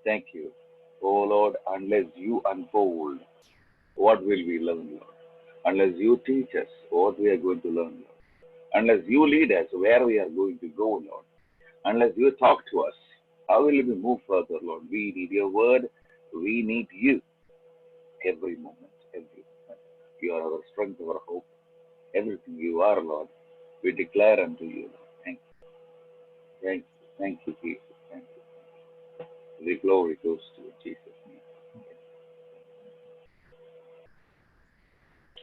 Thank you. Oh Lord, unless you unfold, what will we learn, Lord? Unless you teach us what we are going to learn, Lord. Unless you lead us where we are going to go, Lord. Unless you talk to us, how will we move further, Lord? We need your word. We need you every moment, every moment. You are our strength, our hope, everything you are, Lord. We declare unto you, Lord. Thank you, Jesus. Thank you. The glory goes to Jesus' name.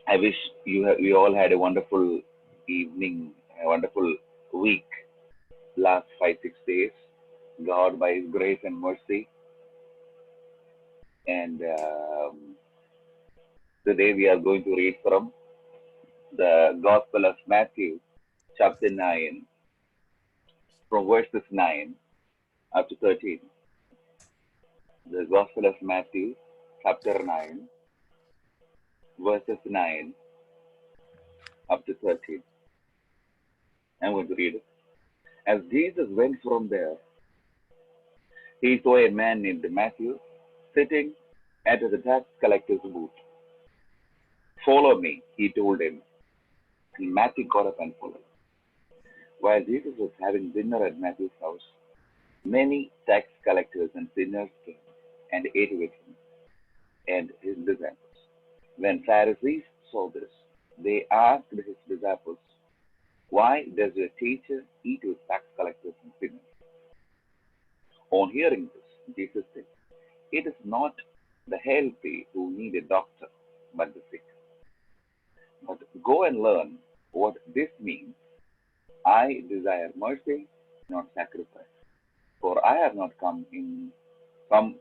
I wish we all had a wonderful evening, a wonderful week, last 5, 6 days. God, by His grace and mercy, and today we are going to read from the Gospel of Matthew, chapter 9, from verses 9 up to 13. The Gospel of Matthew, chapter 9, verses 9 up to 13. I'm going to read it. As Jesus went from there, he saw a man named Matthew sitting at the tax collector's booth. Follow me, he told him. And Matthew got up and followed. While Jesus was having dinner at Matthew's house, many tax collectors and sinners came and ate with him and his disciples. When Pharisees saw this, they asked his disciples, "Why does your teacher eat with tax collectors and sinners?" On hearing this, Jesus said, "It is not the healthy who need a doctor, but the sick. But go and learn what this means. I desire mercy, not sacrifice. For I have not come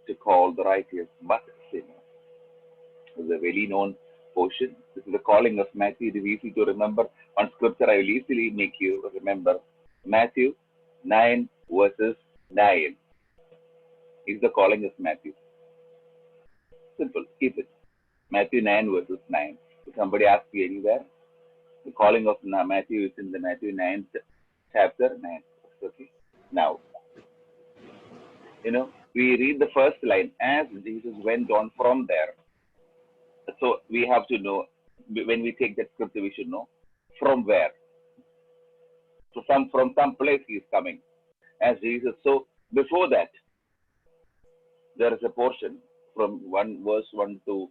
to call the righteous, but sinners." This is a very known portion. This is the calling of Matthew. It is easy to remember. One scripture I will easily make you remember. Matthew 9 verses 9 is the calling of Matthew. Simple. Keep it. Matthew 9 verses 9. If somebody asks you anywhere, the calling of Matthew is in the Matthew 9th chapter 9. Okay. Now, we read the first line, as Jesus went on from there. So we have to know, when we take that scripture, we should know from where. So from some place he is coming, as Jesus. So before that, there is a portion from verse 1 to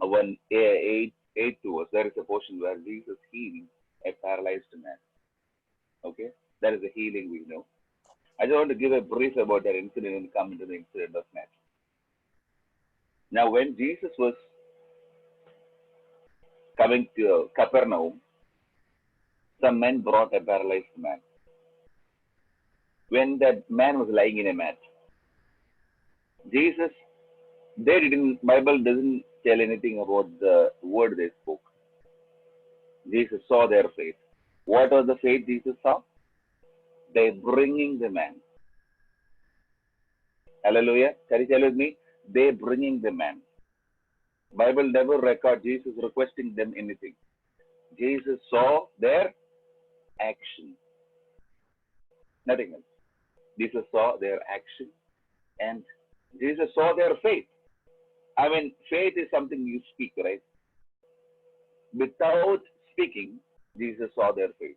8 to us. There is a portion where Jesus healed a paralyzed man. Okay, that is a healing we know. I just want to give a brief about that incident and come into the incident of Matthew. Now, when Jesus was coming to Capernaum, some men brought a paralyzed man. When that man was lying in a mat, Jesus, Bible doesn't tell anything about the word they spoke. Jesus saw their faith. What was the faith Jesus saw? They bringing the man. Hallelujah. Can you tell with me? They bringing the man. Bible never record Jesus requesting them anything. Jesus saw their action. Nothing else. Jesus saw their action and Jesus saw their faith. I mean, faith is something you speak, right? Without speaking, Jesus saw their faith.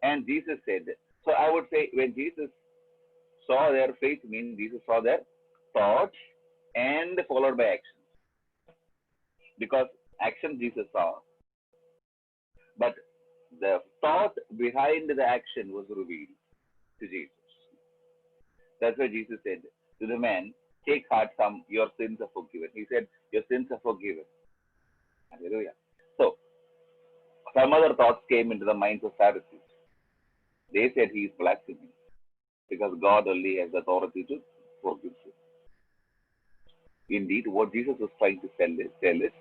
And Jesus said, so I would say when Jesus saw their faith, means Jesus saw their thoughts and followed by action. Because action Jesus saw, but the thought behind the action was revealed to Jesus. That's why Jesus said to the man, take heart, your sins are forgiven. He said, your sins are forgiven. Hallelujah. So, some other thoughts came into the minds of Pharisees. They said he is blaspheming because God only has authority to forgive sin. Indeed, what Jesus was trying to tell is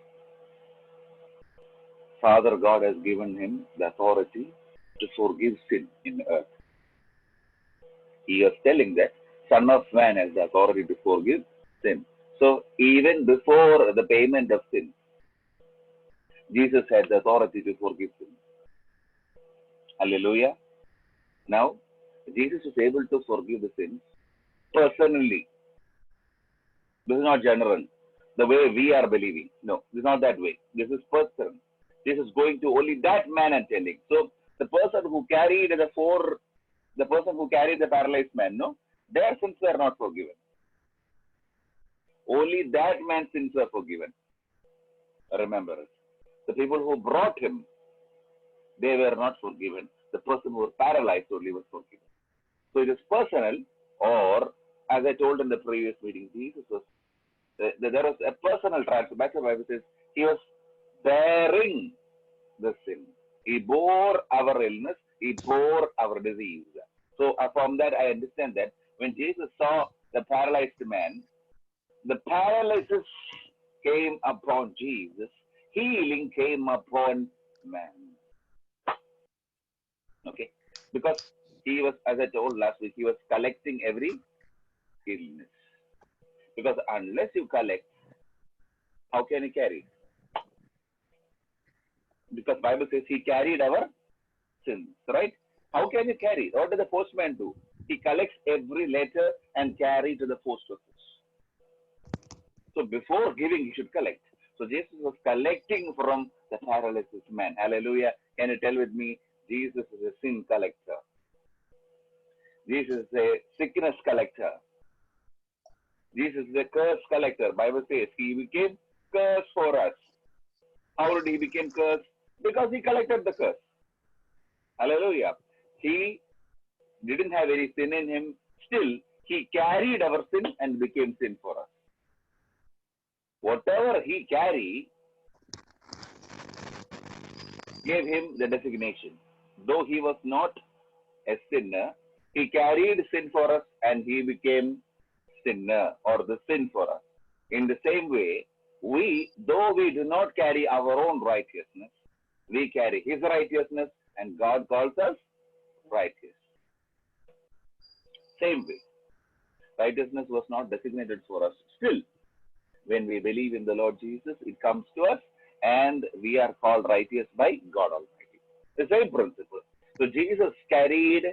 Father God has given him the authority to forgive sin in earth. He was telling that Son of Man has the authority to forgive sin. So even before the payment of sin, Jesus had the authority to forgive sin. Hallelujah. Now, Jesus was able to forgive the sins personally. This is not general. The way we are believing. No, this is not that way. This is personal. This is going to only that man and telling. So the person who carried the paralyzed man, no, their sins were not forgiven. Only that man's sins were forgiven. Remember it. The people who brought him, they were not forgiven. The person who was paralyzed only was forgiven. So it is personal, or as I told in the previous meeting, Jesus was there was a personal transfer. That's why the Bible says he was bearing the sin. He bore our illness. He bore our disease. So from that I understand that when Jesus saw the paralyzed man, the paralysis came upon Jesus. Healing came upon man. Okay, because he was, as I told last week, he was collecting every illness. Because unless you collect, how can you carry? Because Bible says he carried our sins, right? How can you carry? What does the postman do? He collects every letter and carry to the post office. So before giving, he should collect. So Jesus was collecting from the paralysis man. Hallelujah. Can you tell with me? Jesus is a sin collector. Jesus is a sickness collector. Jesus is a curse collector. Bible says he became curse for us. How did he become curse? Because he collected the curse. Hallelujah. He didn't have any sin in him. Still, he carried our sin and became sin for us. Whatever he carried gave him the designation. Though he was not a sinner, he carried sin for us and he became sinner or the sin for us. In the same way, though we do not carry our own righteousness, we carry his righteousness and God calls us righteous. Same way, righteousness was not designated for us. Still, when we believe in the Lord Jesus, it comes to us and we are called righteous by God Almighty. The same principle. So Jesus carried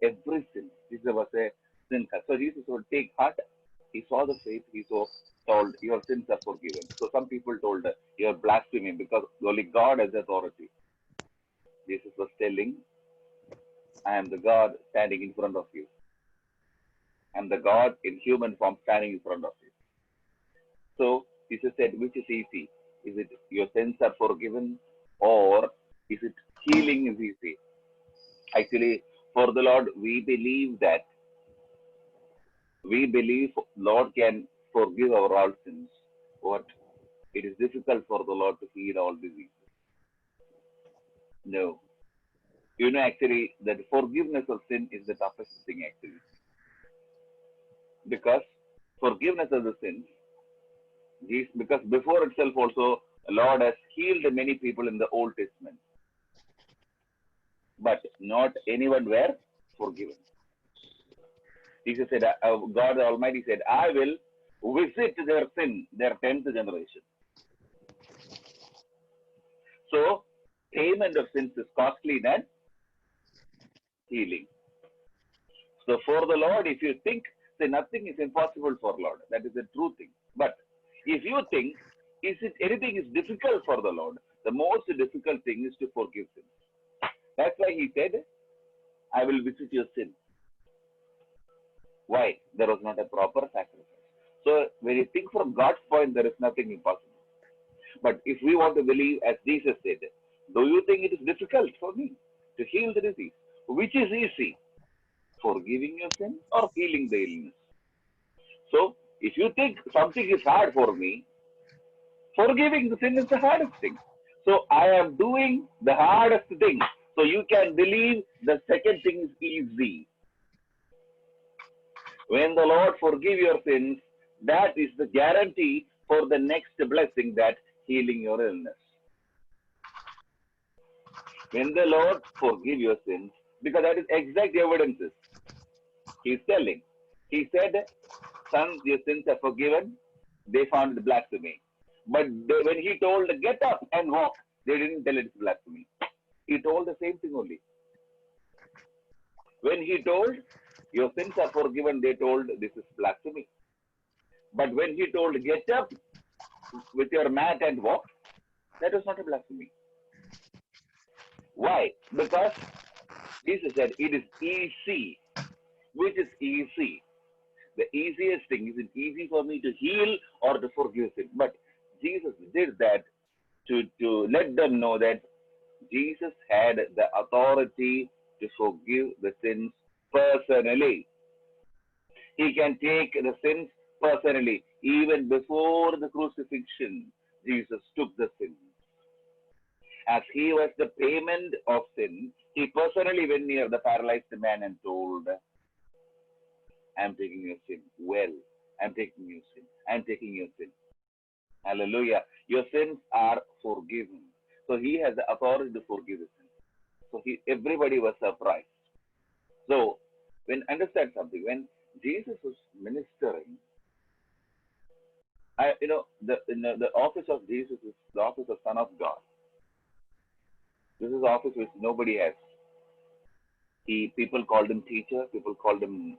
every sin. Jesus was a sin. So Jesus would take heart. He saw the faith. He told, your sins are forgiven. So some people told, you are blaspheming because only God has authority. Jesus was telling, I am the God standing in front of you. I am the God in human form standing in front of you. So Jesus said, which is easy? Is it your sins are forgiven or is it healing is easy? Actually, for the Lord, we believe Lord can forgive our all sins. But it is difficult for the Lord to heal all diseases. No. You know, actually, that forgiveness of sin is the toughest thing, actually. Because forgiveness of the sins, because before itself also, the Lord has healed many people in the Old Testament. But not anyone were forgiven. Jesus said, God Almighty said, I will visit their sin, their 10th generation. So, payment of sins is costly than healing. So, for the Lord, if you think, say nothing is impossible for Lord. That is the true thing. But if you think, anything is difficult for the Lord, the most difficult thing is to forgive sins. That's why he said, I will visit your sin. Why? There was not a proper sacrifice. So when you think from God's point, there is nothing impossible. But if we want to believe, as Jesus said, do you think it is difficult for me to heal the disease? Which is easy? Forgiving your sin or healing the illness? So if you think something is hard for me, forgiving the sin is the hardest thing. So I am doing the hardest thing. So you can believe the second thing is easy. When the Lord forgive your sins, that is the guarantee for the next blessing, that healing your illness. When the Lord forgive your sins, because that is exact evidences. He's telling. He said, son, your sins are forgiven. They found it blasphemy. But when he told, get up and walk, they didn't tell it's blasphemy. He told the same thing only. When he told, Your sins are forgiven, they told this is blasphemy. But when he told, get up with your mat and walk, that was not a blasphemy. Why? Because Jesus said, it is easy. Which is easy? The easiest thing, is it easy for me to heal or to forgive sin? But Jesus did that to let them know that Jesus had the authority to forgive the sins personally. He can take the sins personally. Even before the crucifixion, Jesus took the sins. As he was the payment of sin, he personally went near the paralyzed man and told, I'm taking your sin. Well, I'm taking your sin. I'm taking your sin. Hallelujah. Your sins are forgiven. So he has the authority to forgive the sins. So everybody was surprised. So understand something. When Jesus was ministering, the office of Jesus is the office of Son of God. This is the office which nobody has. People called him teacher. People called him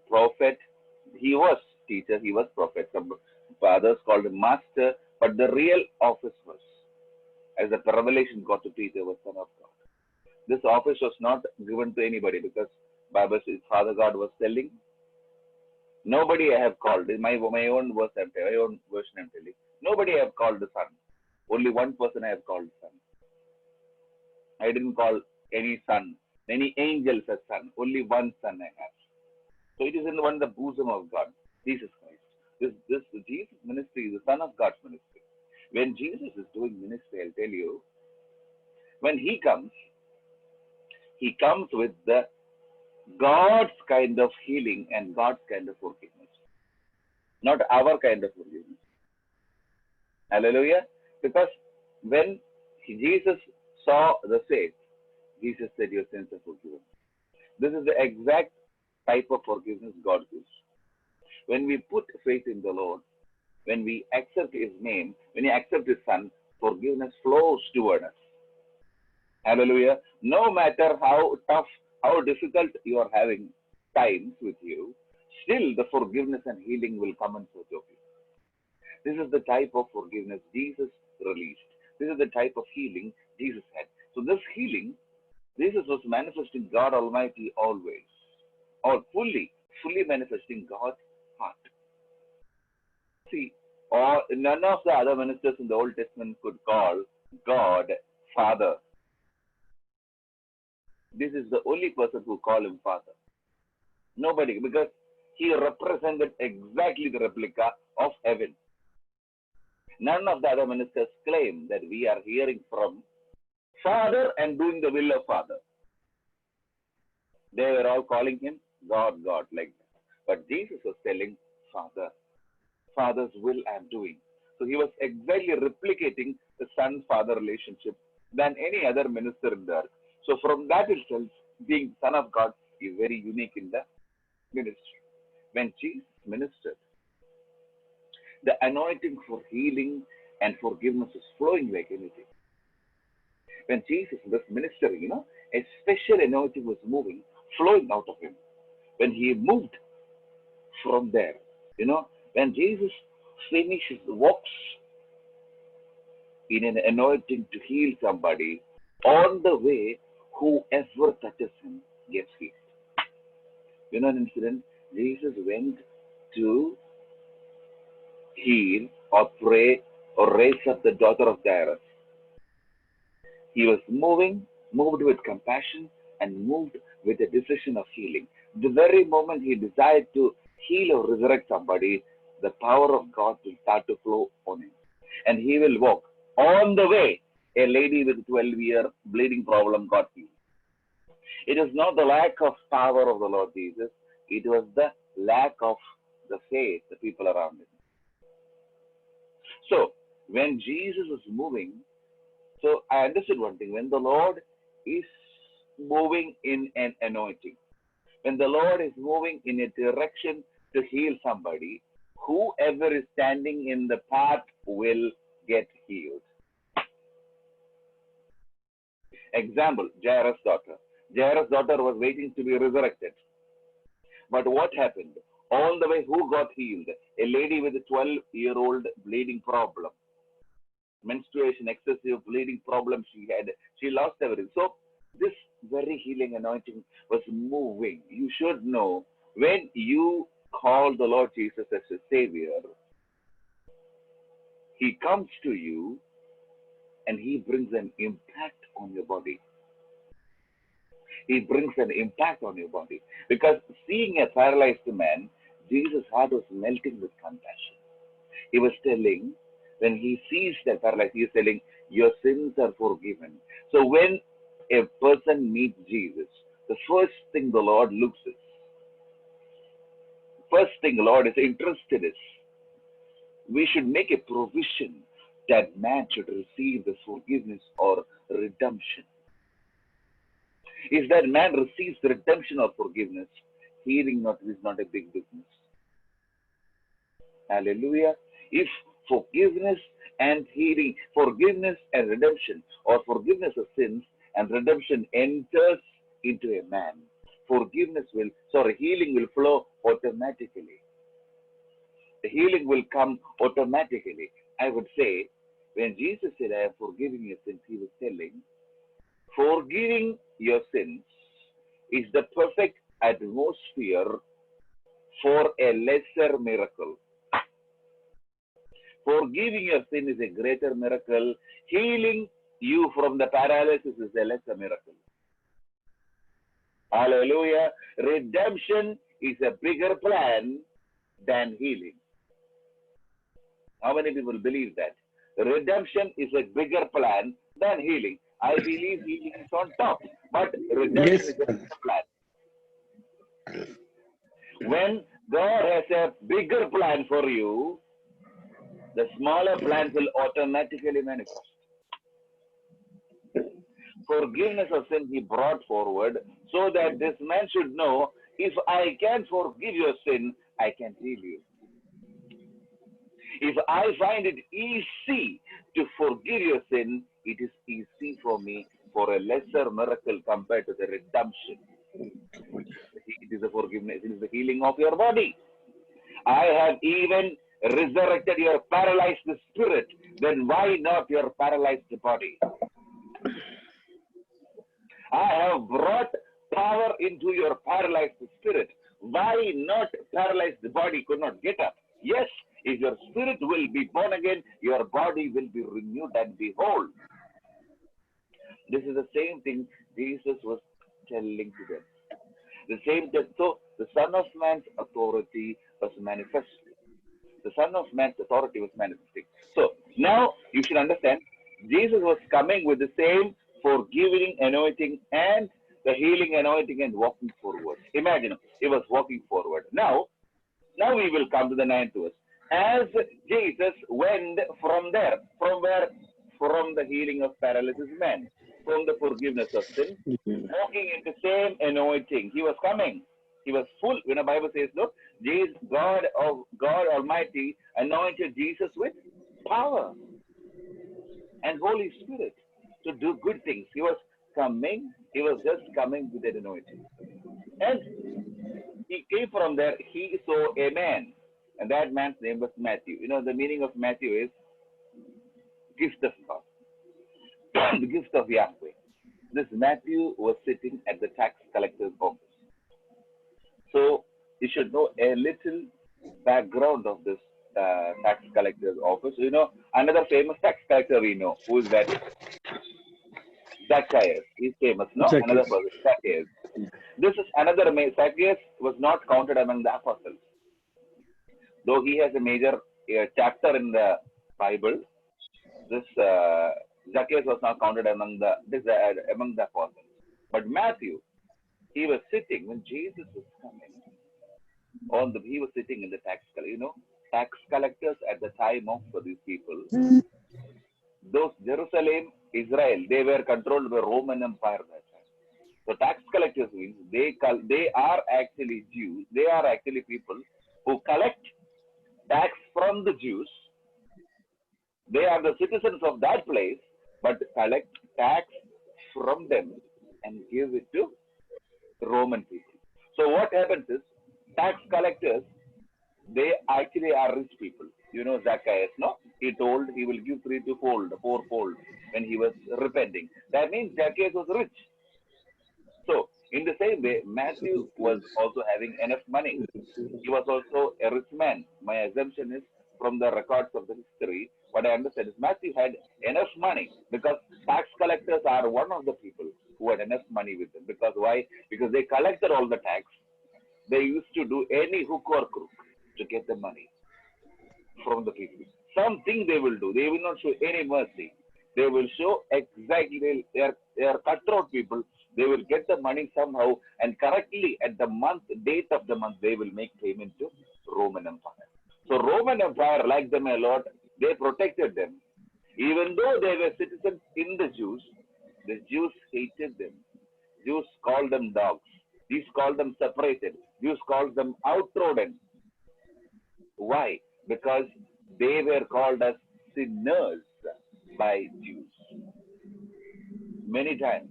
prophet. He was teacher. He was prophet. Some others called him master. But the real office was, as the revelation got to Peter, was Son of God. This office was not given to anybody because Bible says Father God was telling, nobody I have called. My own verse I'm telling, my own version I'm telling. Nobody I have called the Son. Only one person I have called Son. I didn't call any son, any angels as son. Only one Son I have. So it is in the bosom of God, Jesus Christ. This Jesus ministry is the Son of God's ministry. When Jesus is doing ministry, I'll tell you, when he comes with the God's kind of healing and God's kind of forgiveness, not our kind of forgiveness. Hallelujah. Because when Jesus saw the faith, Jesus said, your sins are forgiven. This is the exact type of forgiveness God gives. When we put faith in the Lord, when we accept his name, when we accept his Son, forgiveness flows toward us. Hallelujah. No matter how tough, how difficult you are having times with you, still the forgiveness and healing will come in search of you. This is the type of forgiveness Jesus released. This is the type of healing Jesus had. So this healing, Jesus was manifesting God Almighty always, or fully manifesting God's heart. See, none of the other ministers in the Old Testament could call God Father. This is the only person who called him Father. Nobody, because he represented exactly the replica of heaven. None of the other ministers claim that we are hearing from Father and doing the will of Father. They were all calling him God, God, like that. But Jesus was telling Father, Father's will I am doing. So he was exactly replicating the Son-Father relationship than any other minister in the earth. So from that itself, being Son of God is very unique in the ministry. When Jesus ministered, the anointing for healing and forgiveness is flowing like anything. When Jesus was ministering, a special anointing was flowing out of him. When he moved from there, when Jesus finishes, walks in an anointing to heal somebody, on the way, whoever touches him gets healed. An incident, Jesus went to heal or pray or raise up the daughter of Jairus. He was moved with compassion and moved with a decision of healing. The very moment he desired to heal or resurrect somebody, the power of God will start to flow on him. And he will walk. On the way, a lady with a 12-year bleeding problem got healed. It is not the lack of power of the Lord Jesus. It was the lack of the faith, the people around him. So, when Jesus was moving, so I understood one thing. When the Lord is moving in an anointing, when the Lord is moving in a direction to heal somebody, whoever is standing in the path will get healed. Example, Jairus' daughter. Jairus' daughter was waiting to be resurrected. But what happened? All the way, who got healed? A lady with a 12-year-old bleeding problem, menstruation, excessive bleeding problem she had. She lost everything. So this very healing anointing was moving. You should know, when you call the Lord Jesus as your Savior, He comes to you and He brings an impact on your body. He brings an impact on your body. Because seeing a paralyzed man, Jesus' heart was melting with compassion. He was telling, when he sees that paralyzed, he is telling, your sins are forgiven. So when a person meets Jesus, the first thing the Lord looks is, first thing the Lord is interested is, we should make a provision that man should receive this forgiveness or redemption. If that man receives the redemption or forgiveness, healing is not a big business. Hallelujah. If forgiveness and healing, forgiveness and redemption, or forgiveness of sins and redemption enters into a man, healing will flow automatically. The healing will come automatically. I would say, when Jesus said, I am forgiving your sins, He was telling, forgiving your sins is the perfect atmosphere for a lesser miracle. Forgiving your sin is a greater miracle. Healing you from the paralysis is a lesser miracle. Hallelujah. Redemption is a bigger plan than healing. How many people believe that? Redemption is a bigger plan than healing. I believe healing is on top, but redemption is a bigger plan. When God has a bigger plan for you, the smaller plans will automatically manifest. Forgiveness of sin He brought forward so that this man should know, if I can forgive your sin, I can heal you. If I find it easy to forgive your sin, it is easy for me for a lesser miracle compared to the redemption. It is the forgiveness, it is the healing of your body. I have even resurrected your paralyzed spirit, then why not your paralyzed body? I have brought power into your paralyzed spirit. Why not paralyzed body could not get up? Yes, if your spirit will be born again, your body will be renewed and be whole. This is the same thing Jesus was telling to them. The same thing. So the Son of Man's authority was manifested. The Son of Man's authority was manifesting. So now you should understand, Jesus was coming with the same forgiving anointing and the healing anointing and walking forward. Imagine, He was walking forward. Now we will come to the 9th verse. As Jesus went from there, from where? From the healing of paralysis man, from the forgiveness of sin, walking in the same anointing. He was coming. He was full. When the Bible says, look, God Almighty anointed Jesus with power and Holy Spirit to do good things. He was coming. He was just coming with that anointing. And He came from there. He saw a man. And that man's name was Matthew. You know, the meaning of Matthew is gift of God. The gift of Yahweh. This Matthew was sitting at the tax collector's office. So you should know a little background of this tax collector's office. You know, another famous tax collector we know. Who is that? Zacchaeus. He's famous, no? Zacchaeus. Another person, Zacchaeus. This is another, Zacchaeus was not counted among the apostles. Though he has a major chapter in the Bible, this Zacchaeus was not counted among the apostles. But Matthew, he was sitting when Jesus was coming. He was sitting in the tax collector. You know, tax collectors at the time of these people, those Jerusalem, Israel, they were controlled by Roman Empire at that time. So tax collectors means they are actually Jews. They are actually people who collect tax from the Jews. They are the citizens of that place, but collect tax from them and give it to Roman people. So what happens is, tax collectors, they actually are rich people. You know Zacchaeus, no? He told he will give three to fold, fourfold when he was repenting. That means Zacchaeus was rich. So in the same way, Matthew was also having enough money. He was also a rich man. My assumption is from the records of the history, what I understand is Matthew had enough money because tax collectors are one of the people who had enough money with them. Because why? Because they collected all the tax. They used to do any hook or crook to get the money from the people. Something they will do. They will not show any mercy. They will show exactly they are cutthroat people. They will get the money somehow and correctly at the month, date of the month, they will make payment to Roman Empire. So Roman Empire liked them a lot. They protected them. Even though they were citizens in the Jews hated them. Jews called them dogs. Jews called them separated. Jews called them outtrodden. Why? Because they were called as sinners by Jews. Many times.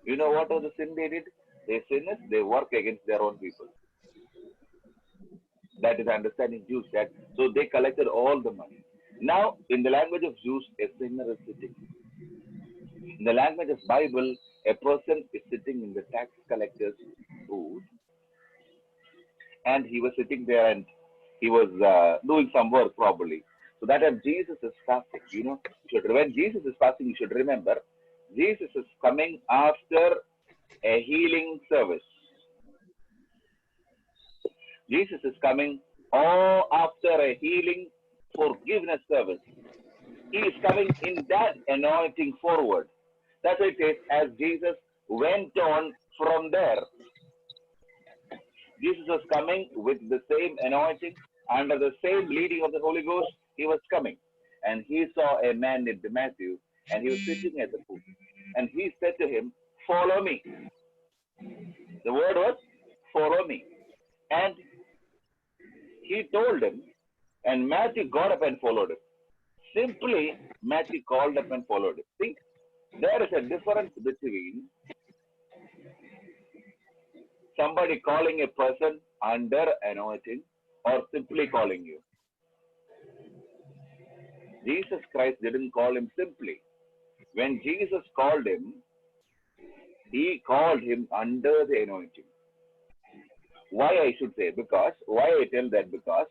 You know what was the sin they did? They sinners, they work against their own people. That is understanding Jews. That so they collected all the money. Now, in the language of Jews, a sinner is sitting. In the language of Bible, a person is sitting in the tax collector's booth, and he was sitting there and he was doing some work probably. So that time Jesus is fasting. You know, when Jesus is fasting, you should remember Jesus is coming after a healing service. Jesus is coming after a healing forgiveness service. He is coming in that anointing forward. That's what it is as Jesus went on from there. Jesus was coming with the same anointing, under the same leading of the Holy Ghost, he was coming. And he saw a man named Matthew, and he was sitting at the pool. And he said to him, "Follow me." The word was, "Follow me." And he told him, and Matthew got up and followed him. Simply, Matthew called up and followed him. See, there is a difference between somebody calling a person under anointing or simply calling you. Jesus Christ didn't call him simply. When Jesus called him, he called him under the anointing. Why I should say? Because, why I tell that? Because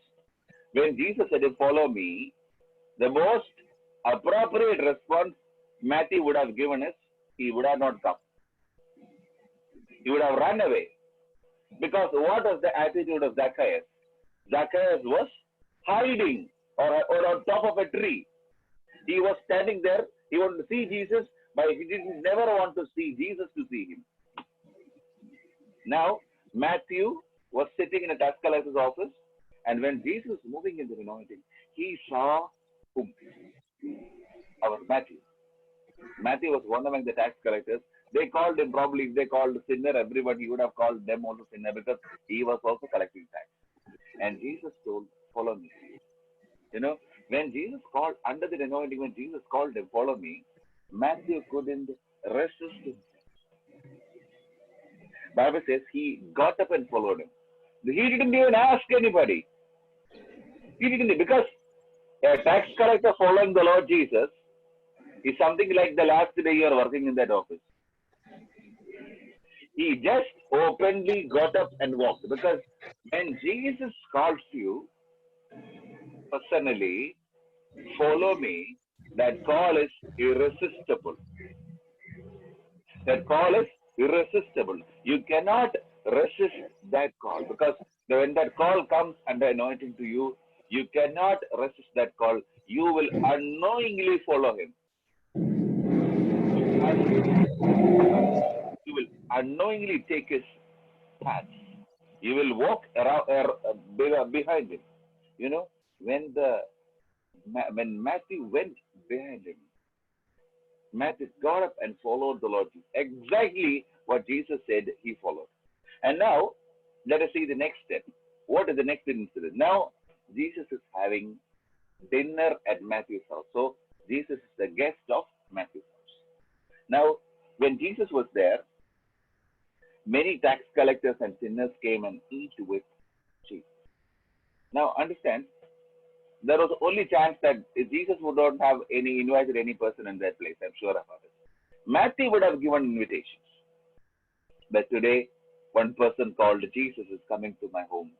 when Jesus said, "Follow me," the most appropriate response Matthew would have given is, he would have not come. He would have run away. Because what was the attitude of Zacchaeus? Zacchaeus was hiding or on top of a tree. He was standing there. He wanted to see Jesus, but he didn't never want to see Jesus to see him. Now, Matthew was sitting in a tax collector's office, and when Jesus was moving into the anointing, he saw whom? Our Matthew. Matthew was one among the tax collectors. They called him, probably if they called sinner, everybody would have called them also sinner because he was also collecting tax. And Jesus told, "Follow me." You know, when Jesus called, under the anointing, when Jesus called him, "Follow me," Matthew couldn't resist him. Bible says he got up and followed him. He didn't even ask anybody. He didn't, because a tax collector following the Lord Jesus is something like the last day you are working in that office. He just openly got up and walked. Because when Jesus calls you personally, "Follow me," that call is irresistible. That call is irresistible. You cannot resist that call, because when that call comes under anointing to you, you cannot resist that call. You will unknowingly follow him. You will unknowingly take his path. You will walk around behind him. You know, when Matthew went behind him, Matthew got up and followed the Lord Jesus. Exactly what Jesus said, he followed. And now, let us see the next step. What is the next incident? Now, Jesus is having dinner at Matthew's house. So, Jesus is the guest of Matthew's house. Now, when Jesus was there, Many tax collectors and sinners came and eat with Jesus. Now understand, there was only chance that Jesus would not have any invited any person in that place. I'm sure about it. Matthew would have given invitations. But today, one person called Jesus is coming to my home.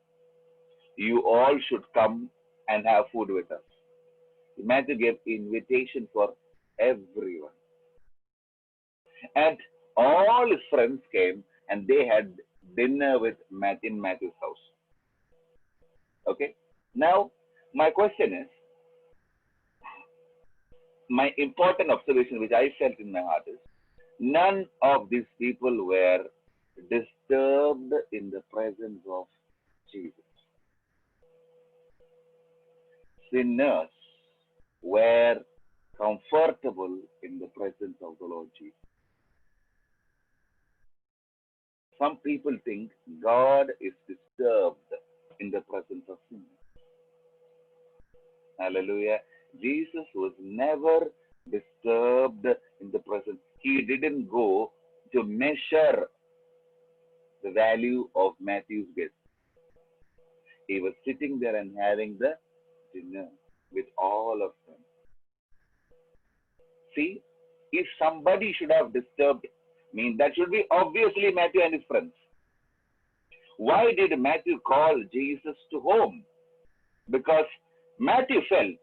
You all should come and have food with us. Matthew gave invitation for everyone. And all his friends came and they had dinner with Matthew in Matthew's house. Okay? Now, my question is, my important observation which I felt in my heart is, none of these people were disturbed in the presence of Jesus. Sinners were comfortable in the presence of the Lord Jesus. Some people think God is disturbed in the presence of sinners. Hallelujah. Jesus was never disturbed in the presence. He didn't go to measure the value of Matthew's guest. He was sitting there and having the dinner with all of them. See, if somebody should have disturbed, that should be obviously Matthew and his friends. Why did Matthew call Jesus to home? Because Matthew felt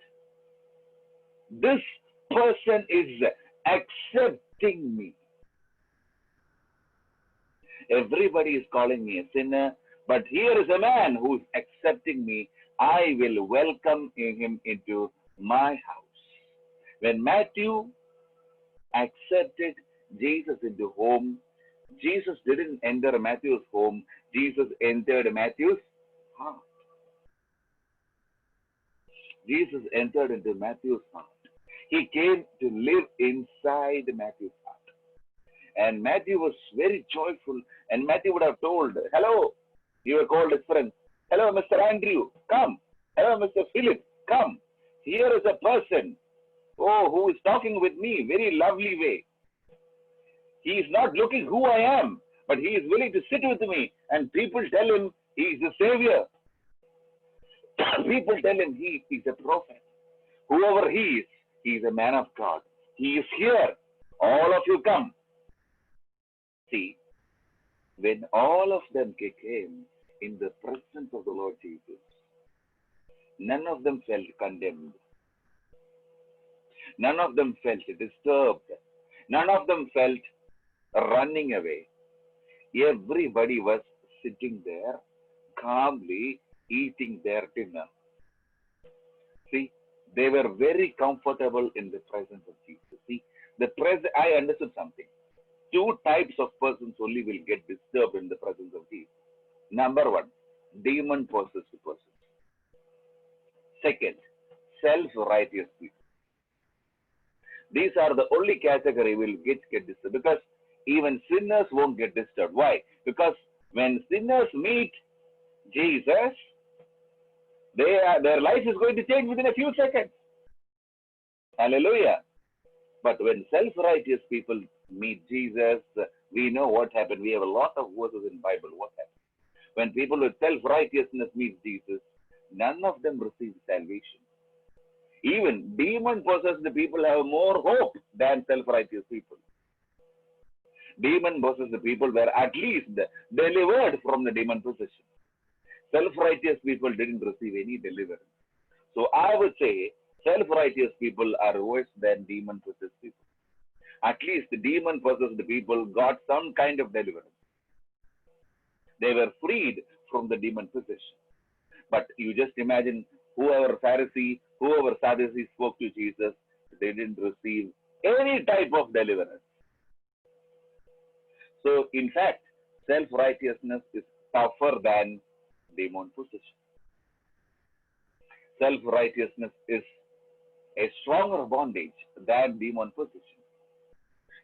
this person is accepting me. Everybody is calling me a sinner, but here is a man who is accepting me. I will welcome him into my house. When Matthew accepted Jesus into home, Jesus didn't enter Matthew's home. Jesus entered Matthew's heart. Jesus entered into Matthew's heart. He came to live inside Matthew's heart. And Matthew was very joyful. And Matthew would have told, hello, you were called his friend. Hello, Mr. Andrew, come. Hello, Mr. Philip, come. Here is a person, who is talking with me, very lovely way. He is not looking who I am, but he is willing to sit with me. And people tell him he is the Savior. People tell him he is a prophet. Whoever he is a man of God. He is here. All of you come. See, when all of them came in the presence of the Lord Jesus, none of them felt condemned. None of them felt disturbed. None of them felt running away. Everybody was sitting there calmly eating their dinner. See, they were very comfortable in the presence of Jesus. See, I understood something. Two types of persons only will get disturbed in the presence of Jesus. Number one, demon-possessed persons. Second, self-righteous people. These are the only category will get disturbed, because even sinners won't get disturbed. Why? Because when sinners meet Jesus, their life is going to change within a few seconds. Hallelujah. But when self-righteous people meet Jesus, we know what happened. We have a lot of verses in Bible. What happened? When people with self-righteousness meet Jesus, none of them receive salvation. Even demon-possessed people have more hope than self-righteous people. Demon-possessed people were at least delivered from the demon possession. Self-righteous people didn't receive any deliverance. So I would say self-righteous people are worse than demon-possessed people. At least the demon-possessed people got some kind of deliverance. They were freed from the demon possession. But you just imagine, whoever Pharisee, whoever Sadducee spoke to Jesus, they didn't receive any type of deliverance. So in fact, self-righteousness is tougher than demon possession. Self-righteousness is a stronger bondage than demon possession.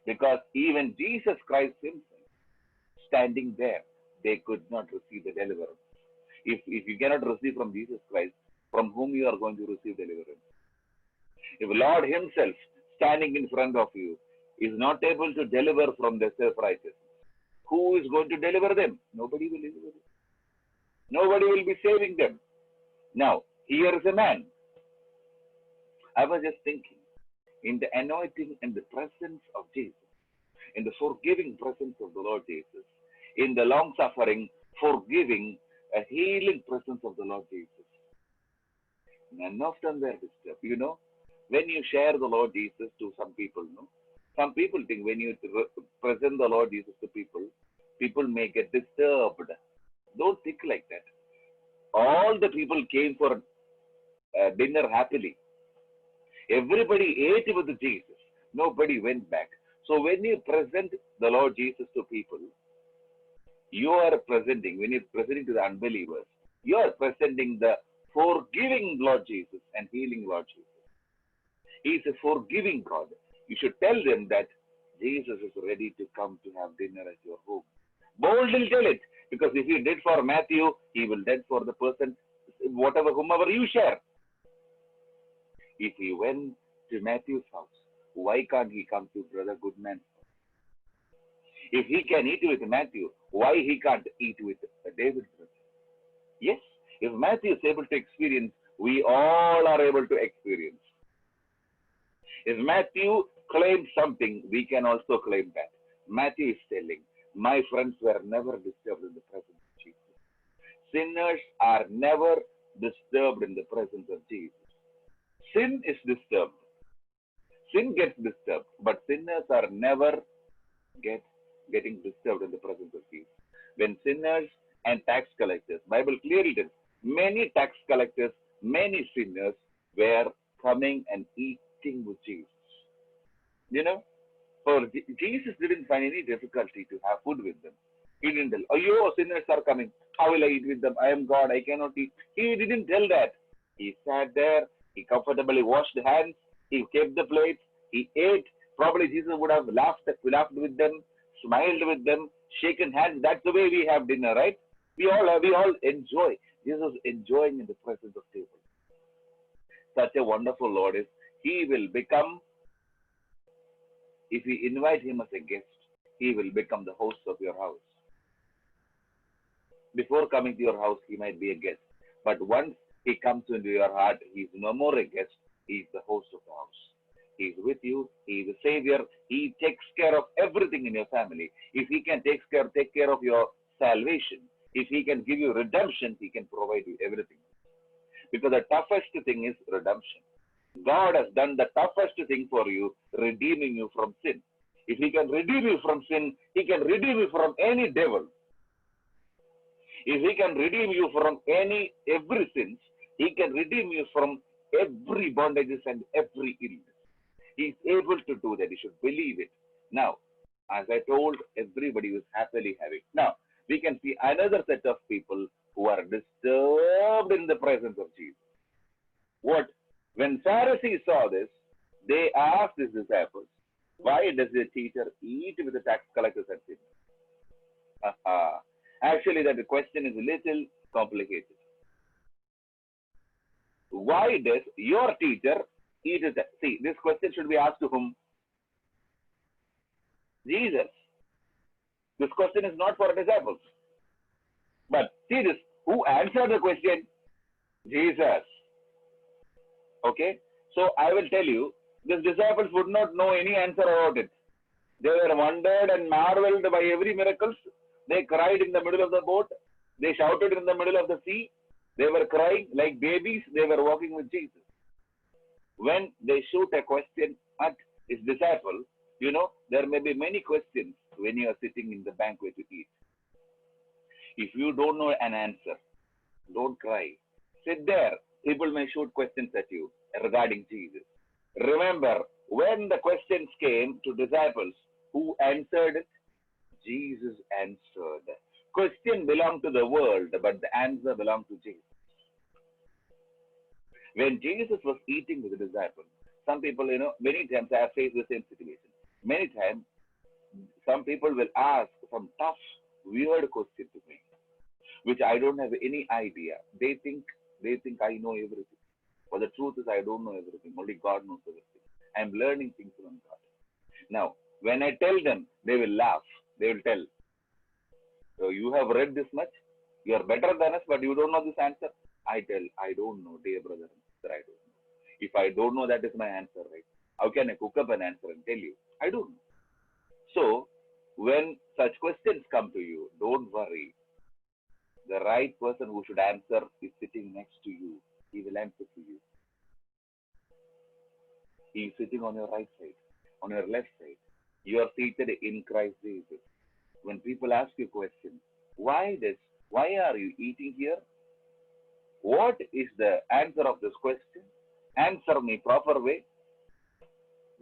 Because even Jesus Christ himself, standing there, they could not receive the deliverance. If you cannot receive from Jesus Christ, from whom you are going to receive deliverance? If Lord himself, standing in front of you, is not able to deliver from the self-righteousness, who is going to deliver them? Nobody will deliver them. Nobody will be saving them. Now, here is a man. I was just thinking, in the anointing and the presence of Jesus, in the forgiving presence of the Lord Jesus, in the long suffering, forgiving, a healing presence of the Lord Jesus. None of them were disturbed. You know, when you share the Lord Jesus to some people, no? Some people think when you present the Lord Jesus to people, people may get disturbed. Don't think like that. All the people came for dinner happily. Everybody ate with Jesus. Nobody went back. So when you present the Lord Jesus to people, you are presenting, when you're presenting to the unbelievers, you are presenting the forgiving Lord Jesus and healing Lord Jesus. He is a forgiving God. You should tell them that Jesus is ready to come to have dinner at your home. Boldly tell it, because if he did for Matthew, he will do for the person, whomever you share. If he went to Matthew's house, why can't he come to Brother Goodman's house? If he can eat with Matthew, why he can't eat with David's brother? Yes, if Matthew is able to experience, we all are able to experience. If Matthew claims something, we can also claim that. Matthew is telling, my friends were never disturbed in the presence of Jesus. Sinners are never disturbed in the presence of Jesus. Sin is disturbed. Sin gets disturbed, but sinners are never getting disturbed in the presence of Jesus. When sinners and tax collectors, Bible clearly tells, many tax collectors, many sinners were coming and eating with Jesus. You know, for Jesus didn't find any difficulty to have food with them. He didn't tell, oh, you sinners are coming. How will I eat with them? I am God. I cannot eat. He didn't tell that. He sat there. He comfortably washed hands. He kept the plates. He ate. Probably Jesus would have laughed with them, smiled with them, shaken hands. That's the way we have dinner, right? We all enjoy. Jesus enjoying in the presence of table. Such a wonderful Lord is. He will become, if you invite him as a guest, he will become the host of your house. Before coming to your house, he might be a guest. But once he comes into your heart, he is no more a guest. He is the host of the house. He is with you. He is a savior. He takes care of everything in your family. If he can take care of your salvation, if he can give you redemption, he can provide you everything. Because the toughest thing is redemption. God has done the toughest thing for you, redeeming you from sin. If he can redeem you from sin, he can redeem you from any devil. If he can redeem you from every sin, he can redeem you from every bondages and every illness. He is able to do that. You should believe it. Now, as I told, everybody was happily having. Now, we can see another set of people who are disturbed in the presence of Jesus. What? When Pharisees saw this, they asked his disciples, why does the teacher eat with the tax collectors and sinners? Actually, that question is a little complicated. Why does your teacher eat with See, this question should be asked to whom? Jesus. This question is not for disciples. But see this, who answered the question? Jesus. Okay? So I will tell you, these disciples would not know any answer about it. They were wondered and marveled by every miracle. They cried in the middle of the boat. They shouted in the middle of the sea. They were crying like babies. They were walking with Jesus. When they shoot a question at his disciple, you know, there may be many questions when you are sitting in the banquet to eat. If you don't know an answer, don't cry. Sit there. People may shoot questions at you regarding Jesus. Remember, when the questions came to disciples, who answered it? Jesus answered. Question belonged to the world, but the answer belonged to Jesus. When Jesus was eating with the disciples, some people, you know, many times I have faced the same situation. Many times, some people will ask some tough, weird question to me, which I don't have any idea. They think I know everything. But the truth is I don't know everything. Only God knows everything. I'm learning things from God. Now, when I tell them, they will laugh. They will tell, So you have read this much. You are better than us, but you don't know this answer. I tell, I don't know, dear brother and sister, I don't know. If I don't know that is my answer, right? How can I cook up an answer and tell you? I don't know. So when such questions come to you, don't worry. The right person who should answer is sitting next to you. He will answer to you. He is sitting on your right side, on your left side. You are seated in Christ Jesus. When people ask you questions, why this? Why are you eating here? What is the answer of this question? Answer me proper way.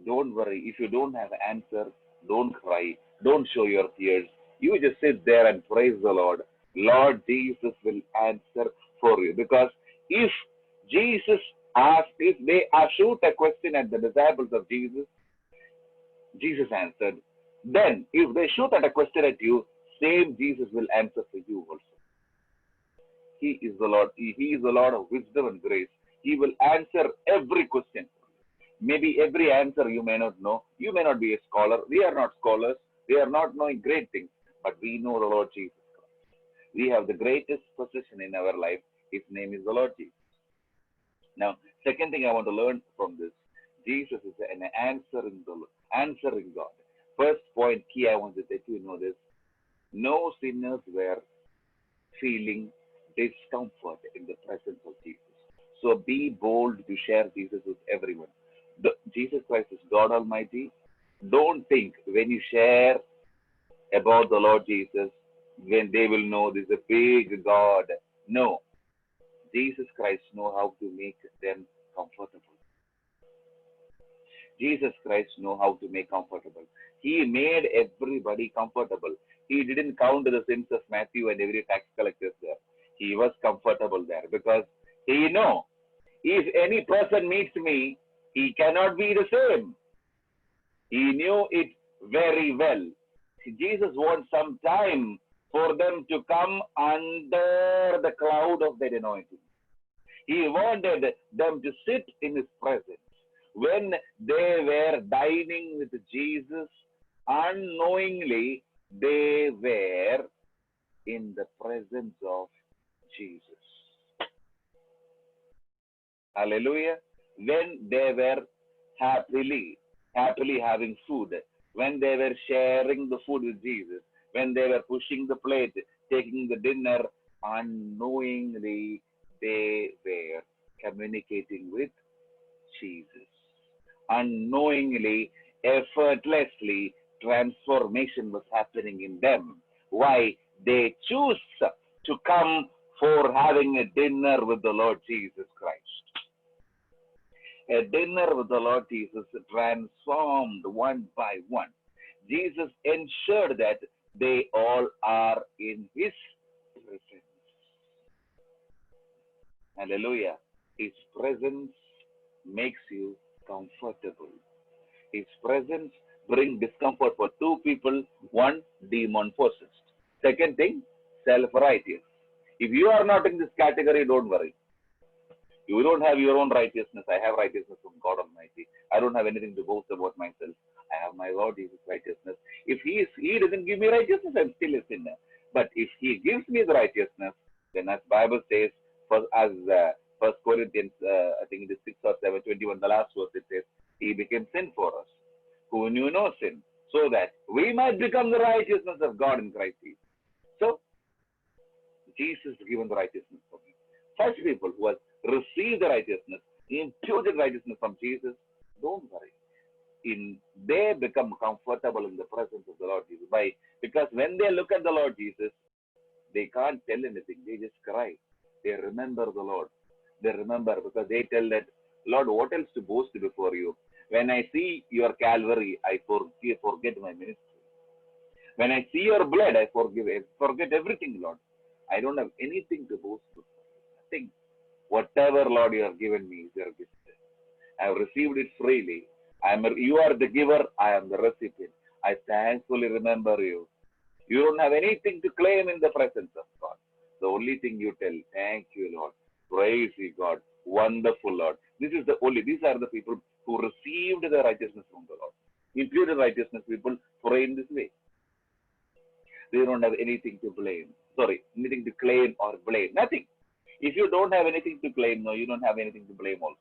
Don't worry. If you don't have answer, don't cry. Don't show your tears. You just sit there and praise the Lord. Lord Jesus will answer for you. Because if Jesus asked, if they shoot a question at the disciples of Jesus, Jesus answered. Then, if they shoot at a question at you, same Jesus will answer for you also. He is the Lord. He is the Lord of wisdom and grace. He will answer every question. Maybe every answer you may not know. You may not be a scholar. We are not scholars. We are not knowing great things. But we know the Lord Jesus Christ. We have the greatest possession in our life. His name is the Lord Jesus. Now, second thing I want to learn from this, Jesus is an answering God. First point key I want to let you know this. No sinners were feeling discomfort in the presence of Jesus. So be bold to share Jesus with everyone. Jesus Christ is God Almighty. Don't think when you share about the Lord Jesus, when they will know this is a big God. No. Jesus Christ knows how to make them comfortable. Jesus Christ knows how to make comfortable. He made everybody comfortable. He didn't count the sins of Matthew and every tax collector there. He was comfortable there because he knows if any person meets me, he cannot be the same. He knew it very well. Jesus wants some time for them to come under the cloud of their anointing. He wanted them to sit in his presence. When they were dining with Jesus, unknowingly they were in the presence of Jesus. Hallelujah. When they were happily having food, when they were sharing the food with Jesus, when they were pushing the plate, taking the dinner, unknowingly they were communicating with Jesus. Unknowingly, effortlessly, transformation was happening in them. Why? They choose to come for having a dinner with the Lord Jesus Christ. A dinner with the Lord Jesus transformed one by one. Jesus ensured that they all are in his presence. Hallelujah. His presence makes you comfortable. His presence brings discomfort for two people. One, demon possessed. Second thing, self-righteous. If you are not in this category, don't worry. You don't have your own righteousness. I have righteousness from God Almighty. I don't have anything to boast about myself. I have my Lord Jesus' righteousness. If he doesn't give me righteousness, I'm still a sinner. But if he gives me the righteousness, then as Bible says, as 1 Corinthians, I think it is 6 or 7, 21, the last verse, it says, he became sin for us, who knew no sin, so that we might become the righteousness of God in Christ Jesus. So, Jesus given the righteousness for me. Such people who have received the righteousness, imputed righteousness from Jesus, don't worry. They become comfortable in the presence of the Lord Jesus. Why? Because when they look at the Lord Jesus, they can't tell anything. They just cry. They remember the Lord. They remember because they tell that, Lord, what else to boast before you? When I see your Calvary, I forget my ministry. When I see your blood, I forget everything, Lord. I don't have anything to boast before. Nothing. Whatever, Lord, you have given me is your gift. I have received it freely. You are the giver. I am the recipient. I thankfully remember you. You don't have anything to claim in the presence of God. The only thing you tell, thank you, Lord. Praise you, God. Wonderful, Lord. These are the people who received the righteousness from the Lord. Imputed righteousness people pray in this way. They don't have anything to blame. Sorry, anything to claim or blame. Nothing. If you don't have anything to claim, no, you don't have anything to blame also.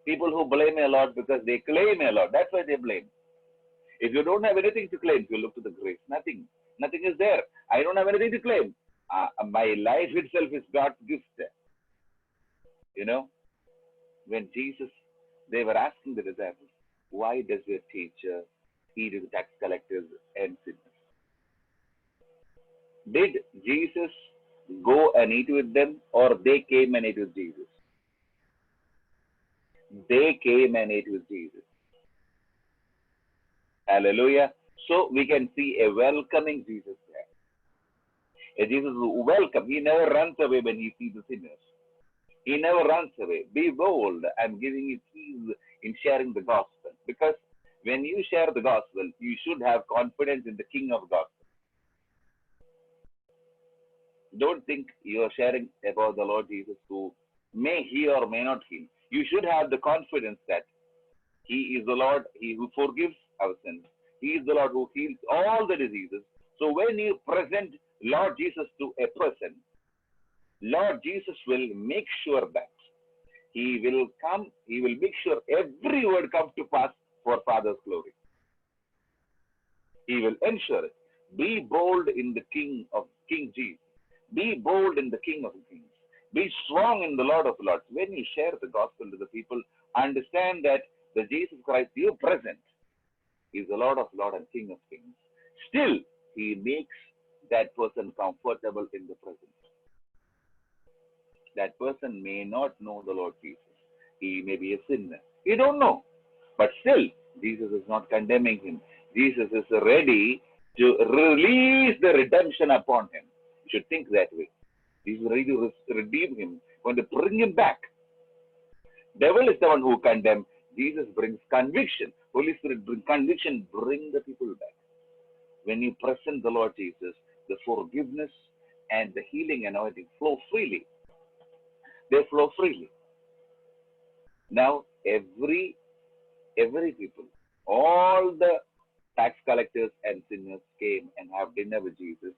People who blame a lot because they claim a lot. That's why they blame. If you don't have anything to claim, you look to the grace. Nothing. Nothing is there. I don't have anything to claim. My life itself is God's gift. You know, when Jesus, they were asking the disciples, why does your teacher eat with tax collectors and sinners? Did Jesus go and eat with them, or they came and ate with Jesus? They came and ate with Jesus. Hallelujah. So we can see a welcoming Jesus there. A Jesus who welcomes. He never runs away when he sees the sinners. He never runs away. Be bold. I'm giving you keys in sharing the gospel. Because when you share the gospel, you should have confidence in the King of gospel. Don't think you're sharing about the Lord Jesus who may heal or may not heal. You should have the confidence that He is the Lord, He who forgives our sins. He is the Lord who heals all the diseases. So when you present Lord Jesus to a person, Lord Jesus will make sure that He will come, He will make sure every word comes to pass for Father's glory. He will ensure it. Be bold in the King Jesus. Be bold in the King of Kings. Be strong in the Lord of Lords. When you share the gospel to the people, understand that the Jesus Christ you present is the Lord of Lords and King of Kings. Still, He makes that person comfortable in the presence. That person may not know the Lord Jesus. He may be a sinner. You don't know. But still, Jesus is not condemning him. Jesus is ready to release the redemption upon him. You should think that way. Jesus is ready to redeem him, going to bring him back. Devil is the one who condemns. Jesus brings conviction. Holy Spirit brings conviction, bring the people back. When you present the Lord Jesus, the forgiveness and the healing anointing flow freely. They flow freely. Now, every people, all the tax collectors and sinners came and have dinner with Jesus.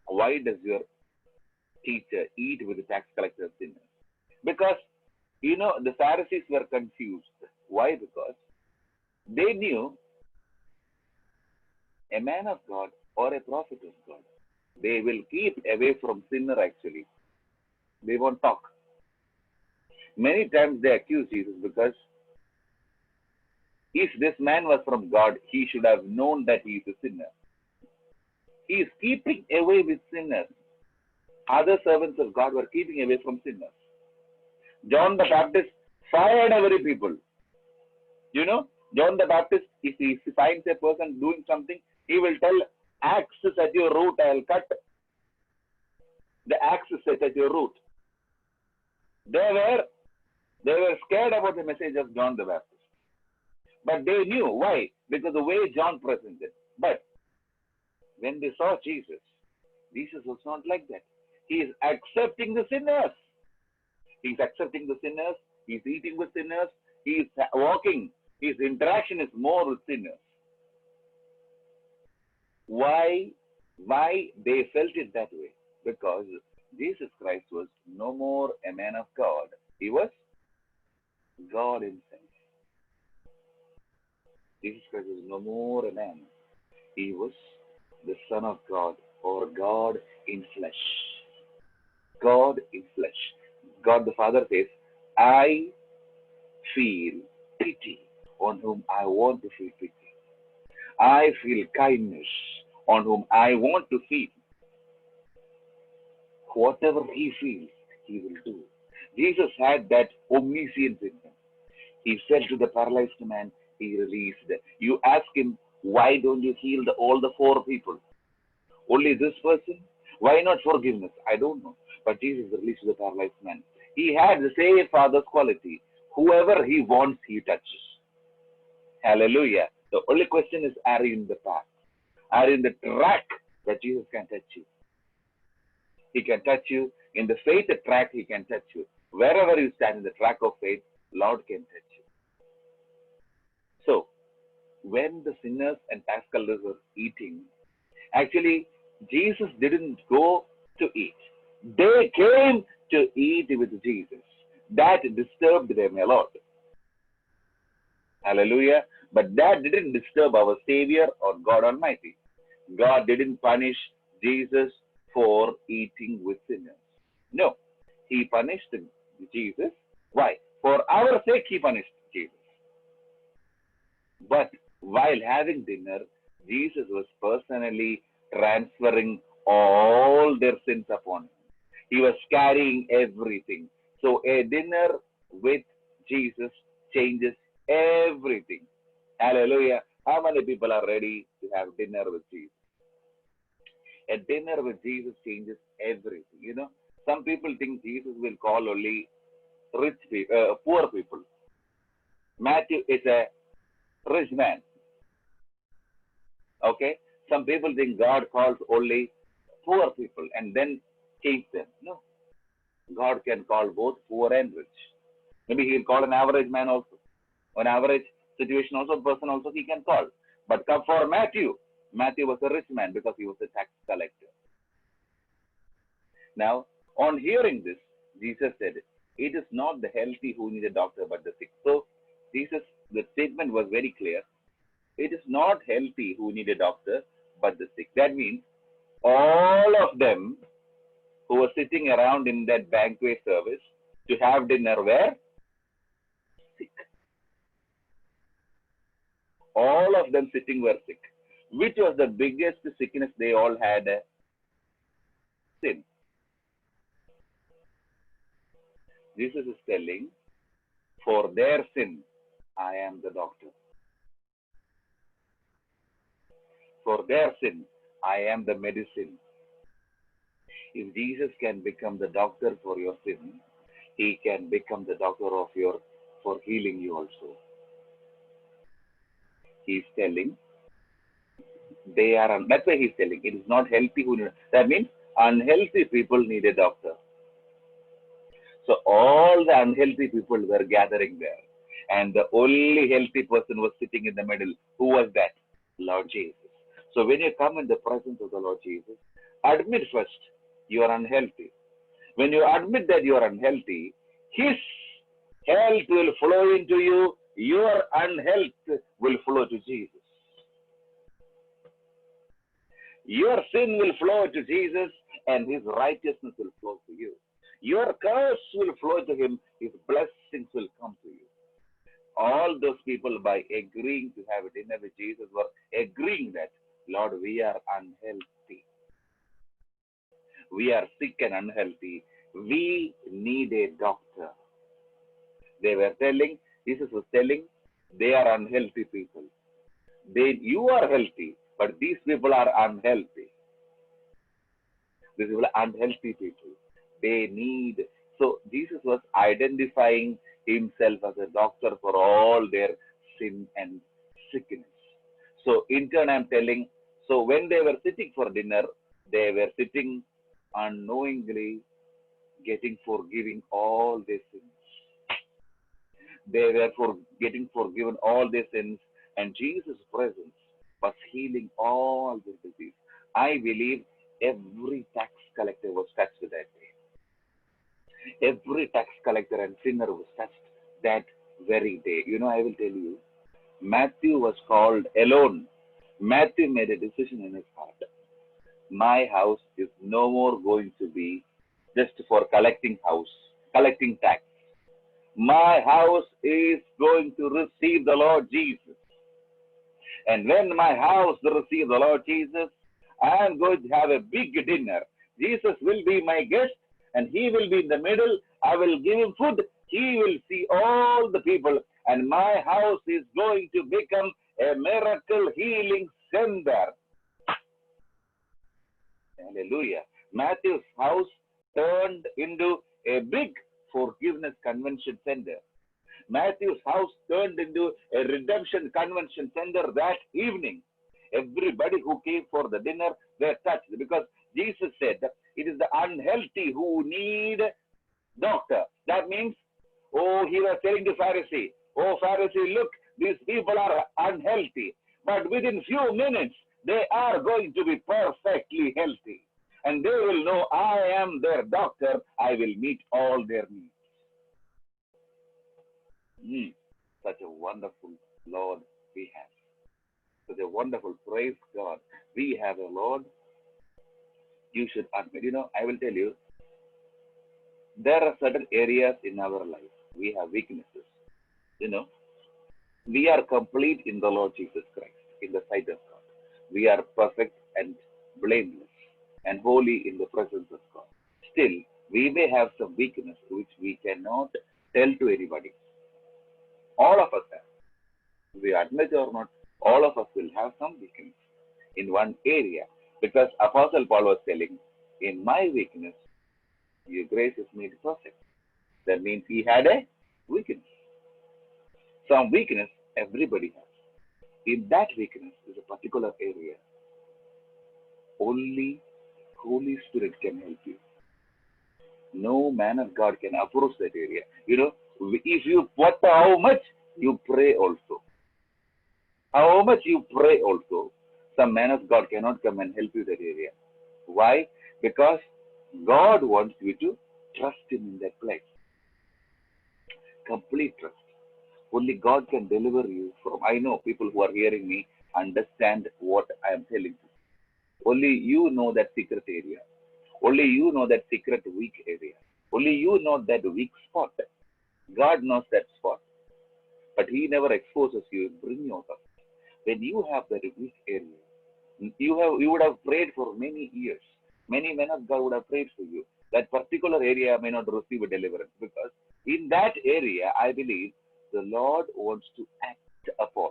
Why does your teacher eat with the tax collectors and sinners? Because, the Pharisees were confused. Why? Because they knew a man of God or a prophet of God, they will keep away from sinner actually. They won't talk. Many times they accuse Jesus because if this man was from God, he should have known that he is a sinner. He is keeping away with sinners. Other servants of God were keeping away from sinners. John the Baptist fired every people. John the Baptist, if he finds a person doing something, he will tell, axe is at your root, I'll cut. The axe is set at your root. They were scared about the message of John the Baptist. But they knew. Why? Because the way John presented. But when they saw Jesus, Jesus was not like that. He is accepting the sinners. He's accepting the sinners. He's eating with sinners. He's walking. His interaction is more with sinners. Why they felt it that way? Because Jesus Christ was no more a man of God. He was God himself. Jesus Christ was no more a man. He was the Son of God, or God in flesh. God in flesh. God the Father says, I feel pity on whom I want to feel pity. I feel kindness on whom I want to feel. Whatever he feels, he will do. Jesus had that omniscience in him. He said to the paralyzed man, he released. You ask him, why don't you heal all the 4 people? Only this person? Why not forgiveness? I don't know. But Jesus released the paralyzed man. He had the same Father's quality. Whoever he wants, he touches. Hallelujah. The only question is, are you in the path? Are you in the track that Jesus can touch you? He can touch you. In the faith track, he can touch you. Wherever you stand in the track of faith, Lord can touch you. So, when the sinners and tax collectors were eating, Actually, Jesus didn't go to eat. They came to eat with Jesus. That disturbed them a lot. Hallelujah. But that didn't disturb our Savior or God Almighty. God didn't punish Jesus for eating with sinners. No, He punished Jesus. Why? For our sake, He punished Jesus. But while having dinner, Jesus was personally transferring all their sins upon him. He was carrying everything. So a dinner with Jesus changes everything. Hallelujah. How many people are ready to have dinner with Jesus? A dinner with Jesus changes everything. You know, some people think Jesus will call only rich people, poor people. Matthew is a rich man. Okay? Some people think God calls only poor people and then change them. No. God can call both poor and rich. Maybe He'll call an average man also. An average situation also, person also He can call. But come for Matthew. Matthew was a rich man because he was a tax collector. Now, on hearing this, Jesus said, it is not the healthy who need a doctor, but the sick. So, the statement was very clear. It is not healthy who need a doctor, but the sick. That means all of them who were sitting around in that banquet service to have dinner were sick. All of them sitting were sick. Which was the biggest sickness they all had? Sin. Jesus is telling, for their sin, I am the doctor. For their sin, I am the medicine. If Jesus can become the doctor for your sin, He can become the doctor for healing you also. He's telling, that's why He's telling, it is not healthy who need. That means unhealthy people need a doctor. So all the unhealthy people were gathering there. And the only healthy person was sitting in the middle. Who was that? Lord Jesus. So when you come in the presence of the Lord Jesus, admit first you are unhealthy. When you admit that you are unhealthy, His health will flow into you. Your unhealth will flow to Jesus. Your sin will flow to Jesus and His righteousness will flow to you. Your curse will flow to Him. His blessings will come to you. All those people, by agreeing to have a dinner with Jesus, were agreeing that, Lord, we are unhealthy. We are sick and unhealthy. We need a doctor. They were telling, Jesus was telling, they are unhealthy people. You are healthy, but these people are unhealthy. These people are unhealthy people. They need. So Jesus was identifying Himself as a doctor for all their sin and sickness. So in turn, I'm telling, so when they were sitting for dinner, they were sitting unknowingly getting forgiving all their sins. They were getting forgiven all their sins, and Jesus' presence was healing all their disease. I believe every tax collector was touched that day. Every tax collector and sinner was touched that very day. You know, I will tell you, Matthew was called alone. Matthew made a decision in his heart. My house is no more going to be just for collecting tax. My house is going to receive the Lord Jesus. And when my house receives the Lord Jesus, I am going to have a big dinner. Jesus will be my guest and He will be in the middle. I will give Him food. He will see all the people. And my house is going to become a miracle healing center. Hallelujah. Matthew's house turned into a big forgiveness convention center. Matthew's house turned into a redemption convention center that evening. Everybody who came for the dinner were touched because Jesus said that it is the unhealthy who need doctor. That means, He was telling the Pharisee, Pharisee, look, these people are unhealthy. But within few minutes, They are going to be perfectly healthy. And they will know I am their doctor. I will meet all their needs. Such a wonderful Lord we have. Such a wonderful, praise God. We have a Lord. You should admit. I will tell you, there are certain areas in our life we have weaknesses. You know, we are complete in the Lord Jesus Christ, in the sight of God. We are perfect and blameless and holy in the presence of God. Still, we may have some weakness which we cannot tell to anybody. All of us have. We admit or not, all of us will have some weakness in one area. Because Apostle Paul was telling, in my weakness, your grace is made perfect. That means he had a weakness. Some weakness everybody has. In that weakness is a particular area. Only Holy Spirit can help you. No man of God can approach that area. If you how much you pray also. How much you pray also, some man of God cannot come and help you that area. Why? Because God wants you to trust Him in that place. Complete trust. Only God can deliver you from. I know people who are hearing me understand what I am telling you. Only you know that secret area. Only you know that secret weak area. Only you know that weak spot. God knows that spot. But He never exposes you, bring you out of it. When you have that weak area, you would have prayed for many years. Many men of God would have prayed for you. That particular area may not receive a deliverance because in that area, I believe the Lord wants to act upon.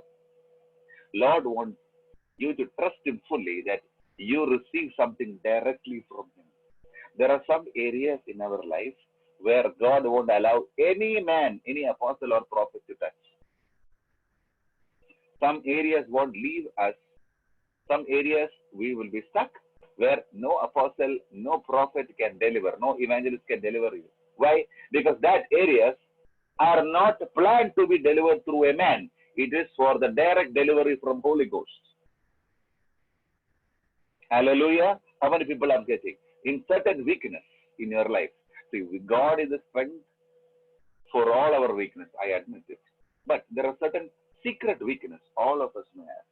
Lord wants you to trust Him fully that you receive something directly from Him. There are some areas in our life where God won't allow any man, any apostle or prophet to touch. Some areas won't leave us. Some areas we will be stuck where no apostle, no prophet can deliver, no evangelist can deliver you. Why? Because that areas are not planned to be delivered through a man. It is for the direct delivery from Holy Ghost. Hallelujah. How many people are getting? In certain weakness in your life. See, God is the strength for all our weakness. I admit it. But there are certain secret weakness all of us may have.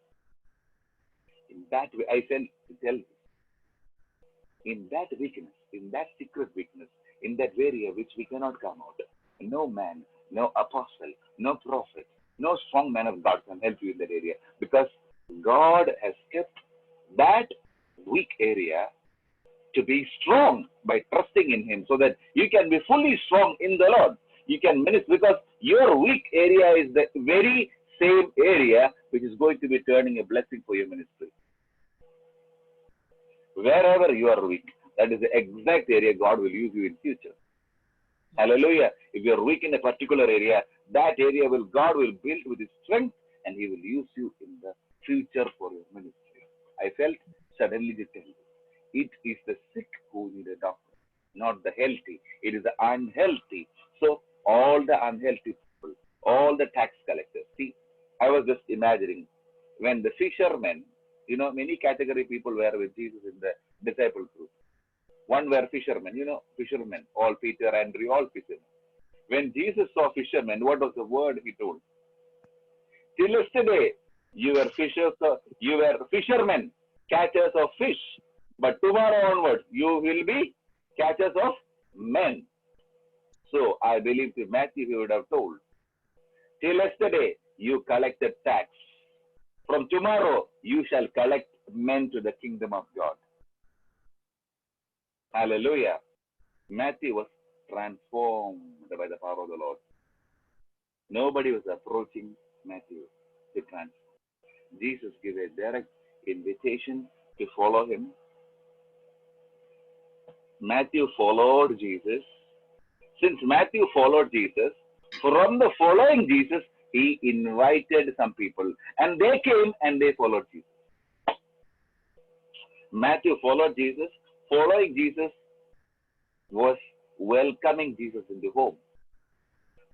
In that way, I tell you, in that weakness, in that secret weakness, in that area which we cannot come out, no man, no apostle, no prophet, no strong man of God can help you in that area because God has kept that weak area to be strong by trusting in Him so that you can be fully strong in the Lord. You can minister because your weak area is the very same area which is going to be turning a blessing for your ministry. Wherever you are weak, that is the exact area God will use you in future. Hallelujah. If you are weak in a particular area, that area God will build with His strength and He will use you in the future for your ministry. I felt suddenly to tell you, it is the sick who need a doctor, not the healthy. It is the unhealthy. So all the unhealthy people, all the tax collectors. See, I was just imagining when the fishermen, many category people were with Jesus in the disciple group. One were fishermen, fishermen, all Peter, Andrew, all fishermen. When Jesus saw fishermen, what was the word He told? Till yesterday, you were fishermen, catchers of fish. But tomorrow onwards, you will be catchers of men. So I believe to Matthew he would have told, till yesterday you collected tax. From tomorrow you shall collect men to the kingdom of God. Hallelujah. Matthew was transformed by the power of the Lord. Nobody was approaching Matthew to transform. Jesus gave a direct invitation to follow Him. Matthew followed Jesus. Since Matthew followed Jesus, from the following Jesus, he invited some people. And they came and they followed Jesus. Matthew followed Jesus. Following Jesus was welcoming Jesus in the home.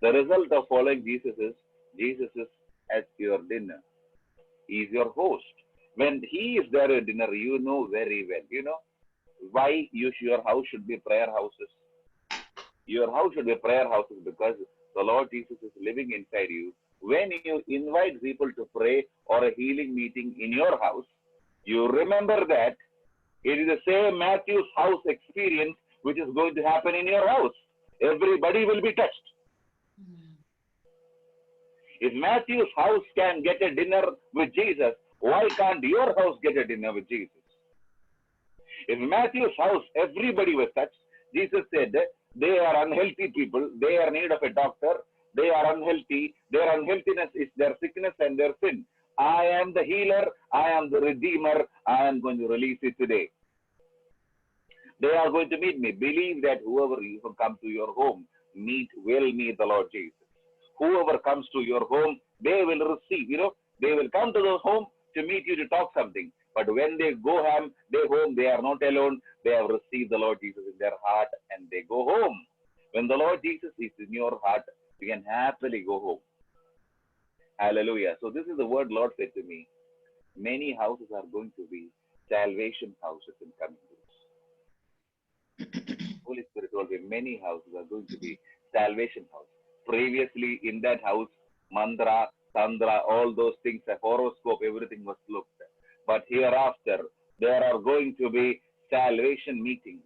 The result of following Jesus is at your dinner. He is your host. When he is there at dinner, you know very well. You know why your house should be prayer houses. Your house should be prayer houses because the Lord Jesus is living inside you. When you invite people to pray or a healing meeting in your house, you remember that it is the same Matthew's house experience which is going to happen in your house. Everybody will be touched. If Matthew's house can get a dinner with Jesus, why can't your house get a dinner with Jesus? In Matthew's house, everybody was touched. Jesus said they are unhealthy people. They are in need of a doctor. They are unhealthy. Their unhealthiness is their sickness and their sin. I am the healer. I am the redeemer. I am going to release it today. They are going to meet me. Believe that whoever you come to your home will meet the Lord Jesus. Whoever comes to your home, they will receive. They will come to the home to meet you to talk something. But when they go home, they are not alone. They have received the Lord Jesus in their heart and they go home. When the Lord Jesus is in your heart, you can happily go home. Hallelujah. So this is the word Lord said to me. Many houses are going to be salvation houses in coming days. Holy Spirit told me many houses are going to be salvation houses. Previously in that house, mantra, tantra, all those things, a horoscope, everything was looked at. But hereafter, there are going to be salvation meetings.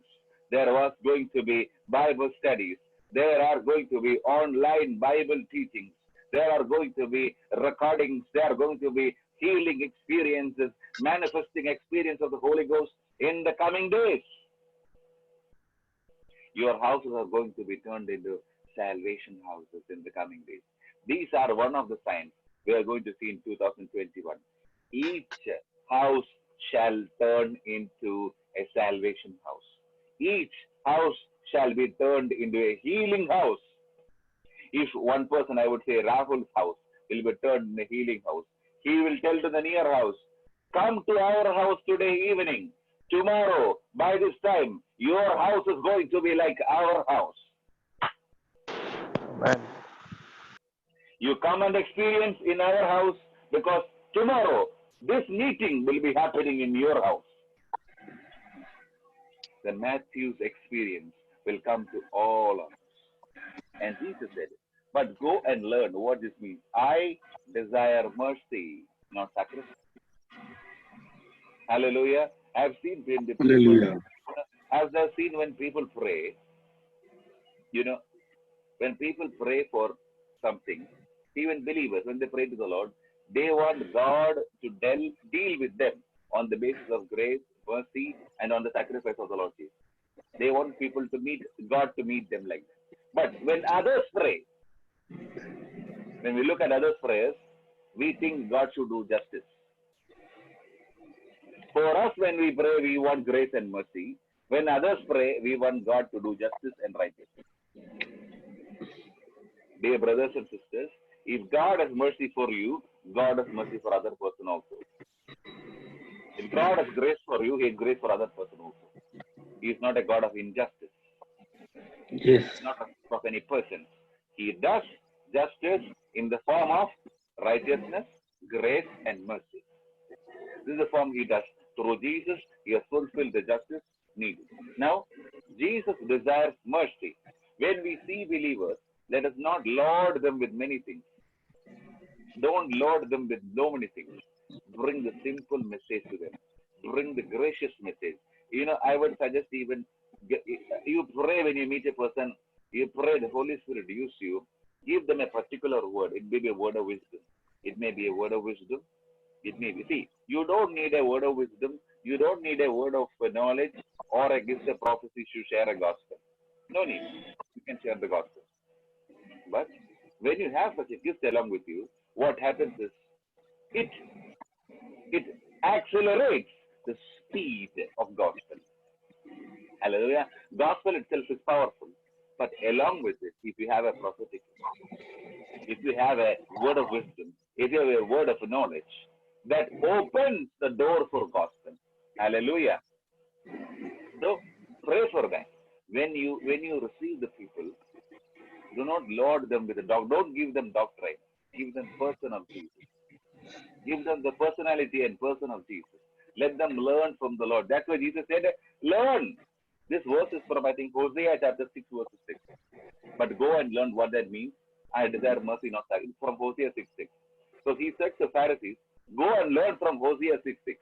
There was going to be Bible studies. There are going to be online Bible teachings. There are going to be recordings. There are going to be healing experiences, manifesting experience of the Holy Ghost in the coming days. Your houses are going to be turned into salvation houses in the coming days. These are one of the signs we are going to see in 2021. Each house shall turn into a salvation house. Each house shall be turned into a healing house. If one person, I would say Rahul's house, will be turned into a healing house, he will tell to the near house, come to our house today evening. Tomorrow, by this time, your house is going to be like our house. Amen. You come and experience in our house because tomorrow, this meeting will be happening in your house. The Matthew's experience will come to all of us. And Jesus said, but go and learn what this means. I desire mercy, not sacrifice. Hallelujah. I've seen when the people, I've seen when people pray, when people pray for something, even believers, when they pray to the Lord, they want God to deal with them on the basis of grace, mercy, and on the sacrifice of the Lord Jesus. They want people to meet God to meet them like that. But when others pray, when we look at others' prayers, we think God should do justice. For us, when we pray, we want grace and mercy. When others pray, we want God to do justice and righteousness. Dear brothers and sisters, if God has mercy for you, God has mercy for other person also. If God has grace for you, He has grace for other person also. He is not a God of injustice. Yes. Not of any person. He does justice in the form of righteousness, grace, and mercy. This is the form He does. Through Jesus, He has fulfilled the justice needed. Now, Jesus desires mercy. When we see believers, let us not lord them with many things. Don't lord them with so many things. Bring the simple message to them. Bring the gracious message. I would suggest even, you pray when you meet a person, you pray the Holy Spirit use you, give them a particular word. It may be a word of wisdom. It may be a word of wisdom. It may be. See, you don't need a word of wisdom. You don't need a word of knowledge or a gift of prophecy to share a gospel. No need. You can share the gospel. But when you have such a gift along with you, what happens is it accelerates the speed of gospel. Hallelujah. Gospel itself is powerful. But along with it, if you have a prophetic, if you have a word of wisdom, if you have a word of knowledge, that opens the door for gospel. Hallelujah. So pray for that. When you receive the people, do not lord them with the doctrine. Don't give them doctrine. Give them person of Jesus. Give them the personality and person of Jesus. Let them learn from the Lord. That's why Jesus said, learn. This verse is from, I think, Hosea chapter 6, verse 6. But go and learn what that means. I desire mercy, not sacrifice. From Hosea 6, 6. So he said to the Pharisees, go and learn from Hosea 6, 6.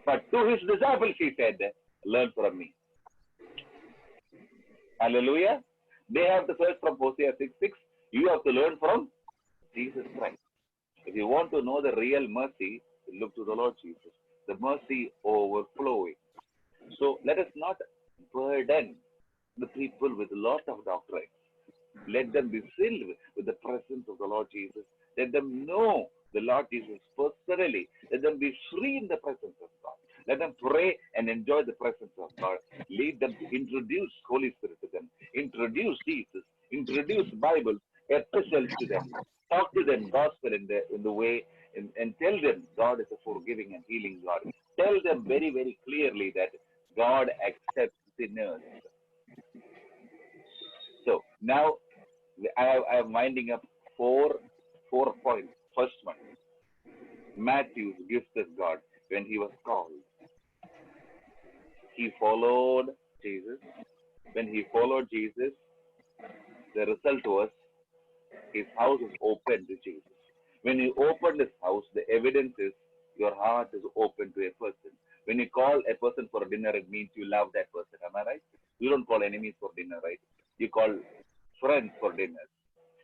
But to his disciples, he said, learn from me. Hallelujah. They have to search from Hosea 6, 6. You have to learn from Jesus Christ. If you want to know the real mercy, look to the Lord Jesus. The mercy overflowing. So let us not burden the people with a lot of doctrine. Let them be filled with the presence of the Lord Jesus. Let them know the Lord Jesus personally. Let them be free in the presence of God. Let them pray and enjoy the presence of God. Lead them to introduce Holy Spirit to them. Introduce Jesus. Introduce Bible, epistles to them. Talk to them gospel in the way and tell them God is a forgiving and healing God. Tell them very, very clearly that God accepts sinners. So now I am winding up four points. First one, Matthew gives us God when he was called. He followed Jesus. When he followed Jesus, the result was his house is open to Jesus. When you open his house, the evidence is your heart is open to a person. When you call a person for dinner, it means you love that person. Am I right? You don't call enemies for dinner, right? You call friends for dinner.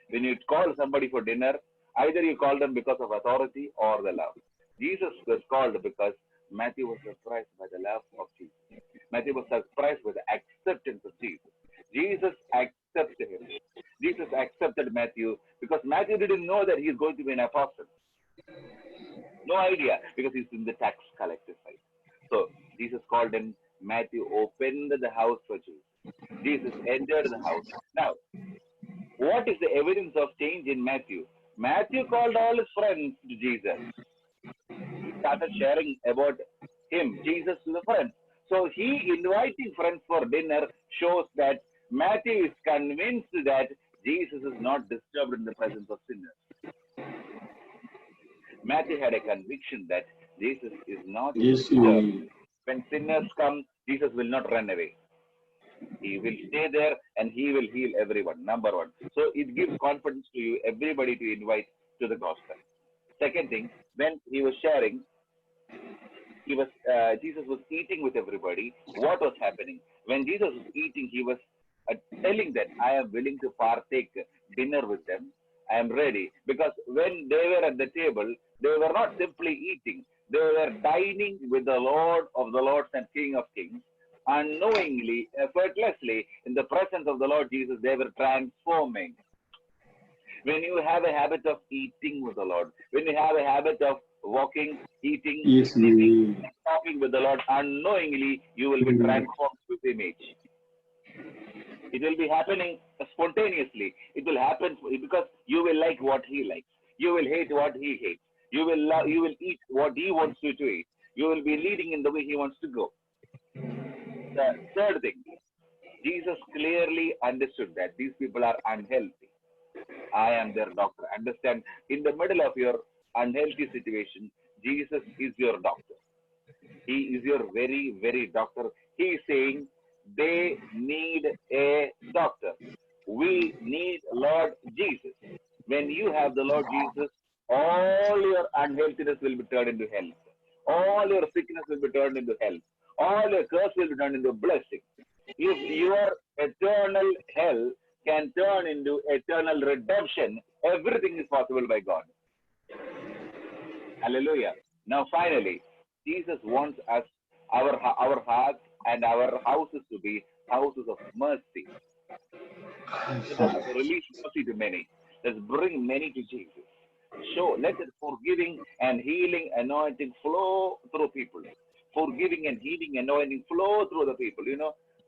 When you call somebody for dinner, either you call them because of authority or the love. Jesus was called because Matthew was surprised by the love of Jesus. Matthew was surprised by the acceptance of Jesus. Jesus accepted him. Jesus accepted Matthew because Matthew didn't know that he's going to be an apostle. No idea, because he's in the tax collector side. So Jesus called him. Matthew opened the house for Jesus. Jesus entered the house. Now, what is the evidence of change in Matthew? Matthew called all his friends to Jesus. He started sharing about him, Jesus, to the friends. So he inviting friends for dinner shows that Matthew is convinced that Jesus is not disturbed in the presence of sinners. Matthew had a conviction that Jesus is not disturbed. When sinners come, Jesus will not run away. He will stay there and he will heal everyone. Number one. So it gives confidence to you, everybody to invite to the gospel. Second thing, when he was sharing, Jesus was eating with everybody. What was happening? When Jesus was eating, he was telling that I am willing to partake dinner with them. I am ready. Because when they were at the table, they were not simply eating. They were dining with the Lord of the Lords and King of Kings. Unknowingly, effortlessly, in the presence of the Lord Jesus, they were transforming. When you have a habit of eating with the Lord, when you have a habit of walking, eating, sleeping, talking with the Lord, unknowingly, you will be transformed with image. It will be happening spontaneously. It will happen because you will like what he likes. You will hate what he hates. You will eat what he wants you to eat. You will be leading in the way he wants to go. The third thing, Jesus clearly understood that these people are unhealthy. I am their doctor. Understand, in the middle of your unhealthy situation, Jesus is your doctor. He is your very, very doctor. He is saying they need a doctor. We need Lord Jesus. When you have the Lord Jesus, all your unhealthiness will be turned into health. All your sickness will be turned into health. All your curse will be turned into blessing. If your eternal hell can turn into eternal redemption, everything is possible by God. Hallelujah. Now finally, Jesus wants us, our hearts and our houses to be houses of mercy. Let us release mercy to many. Let's bring many to Jesus. Let the forgiving and healing anointing flow through people. Forgiving and healing anointing flow through the people.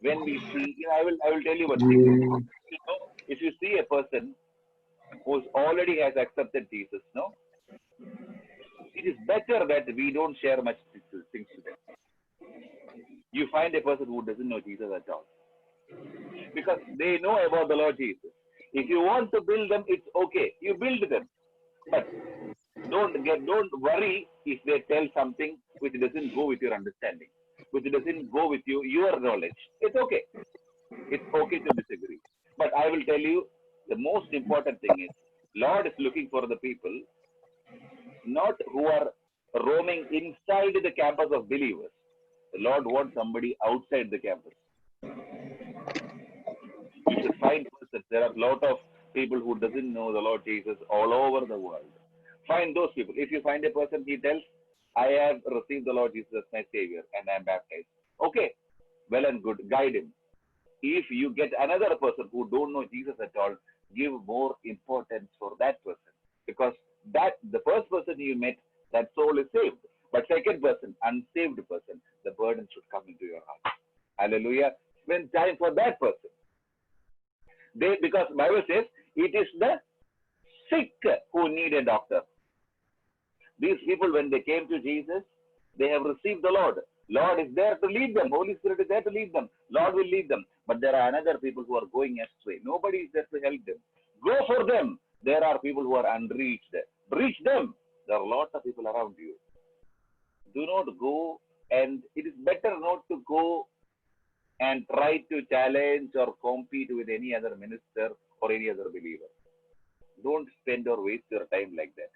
When we see, I will tell you one thing. If you see a person who already has accepted Jesus, it is better that we don't share much things to them. You find a person who doesn't know Jesus at all, because they know about the Lord Jesus. If you want to build them, it's okay. You build them. But Don't worry if they tell something which doesn't go with your understanding, which doesn't go with your knowledge. It's okay. It's okay to disagree. But I will tell you, the most important thing is, Lord is looking for the people not who are roaming inside the campus of believers. The Lord wants somebody outside the campus. You should find persons. There are a lot of people who doesn't know the Lord Jesus all over the world. Find those people. If you find a person, he tells, I have received the Lord Jesus as my Savior and I am baptized. Okay, well and good. Guide him. If you get another person who don't know Jesus at all, give more importance for that person, because that the first person you met, that soul is saved. But second person, unsaved person, the burden should come into your heart. Hallelujah. Spend time for that person. Because Bible says it is the sick who need a doctor. These people, when they came to Jesus, they have received the Lord. Lord is there to lead them. Holy Spirit is there to lead them. Lord will lead them. But there are another people who are going astray. Nobody is there to help them. Go for them. There are people who are unreached. Reach them. There are lots of people around you. Do not go, and it is better not to go and try to challenge or compete with any other minister or any other believer. Don't spend or waste your time like that.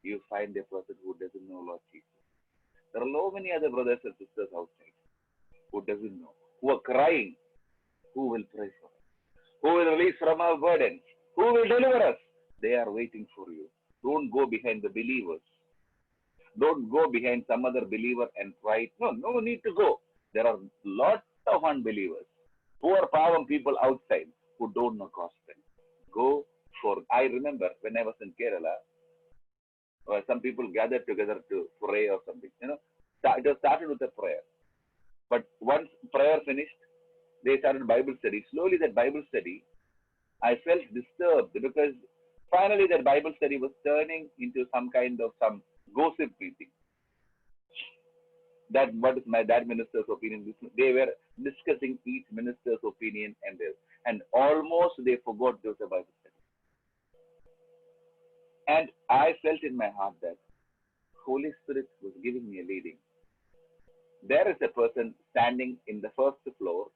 You find a person who doesn't know Lord Jesus. There are so many other brothers and sisters outside who doesn't know, who are crying, who will pray for us, who will release from our burdens, who will deliver us. They are waiting for you. Don't go behind the believers. Don't go behind some other believer and try. No need to go. There are lots of unbelievers, poor, pavam people outside who don't know gospel. Go for. I remember when I was in Kerala, some people gathered together to pray or something. It was started with a prayer. But once prayer finished, they started Bible study. Slowly, that Bible study, I felt disturbed because finally that Bible study was turning into some kind of some gossip meeting. That what is that minister's opinion? They were discussing each minister's opinion and almost they forgot there was a Bible study. And I felt in my heart that Holy Spirit was giving me a leading. There is a person standing in the first floor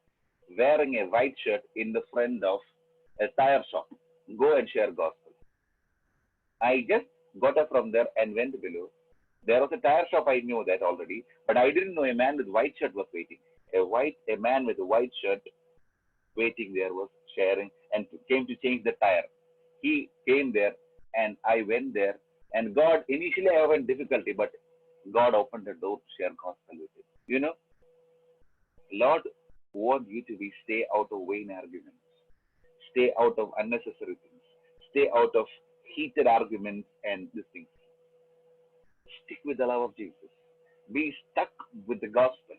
wearing a white shirt in the front of a tire shop. Go and share gospel. I just got up from there and went below. There was a tire shop, I knew that already, but I didn't know a man with white shirt was waiting. A man with a white shirt waiting there was sharing and came to change the tire. He came there and I went there, and God, initially I had difficulty, but God opened the door to share gospel with him. Lord wants you to stay out of vain arguments, stay out of unnecessary things, stay out of heated arguments and these things. Stick with the love of Jesus. Be stuck with the gospel.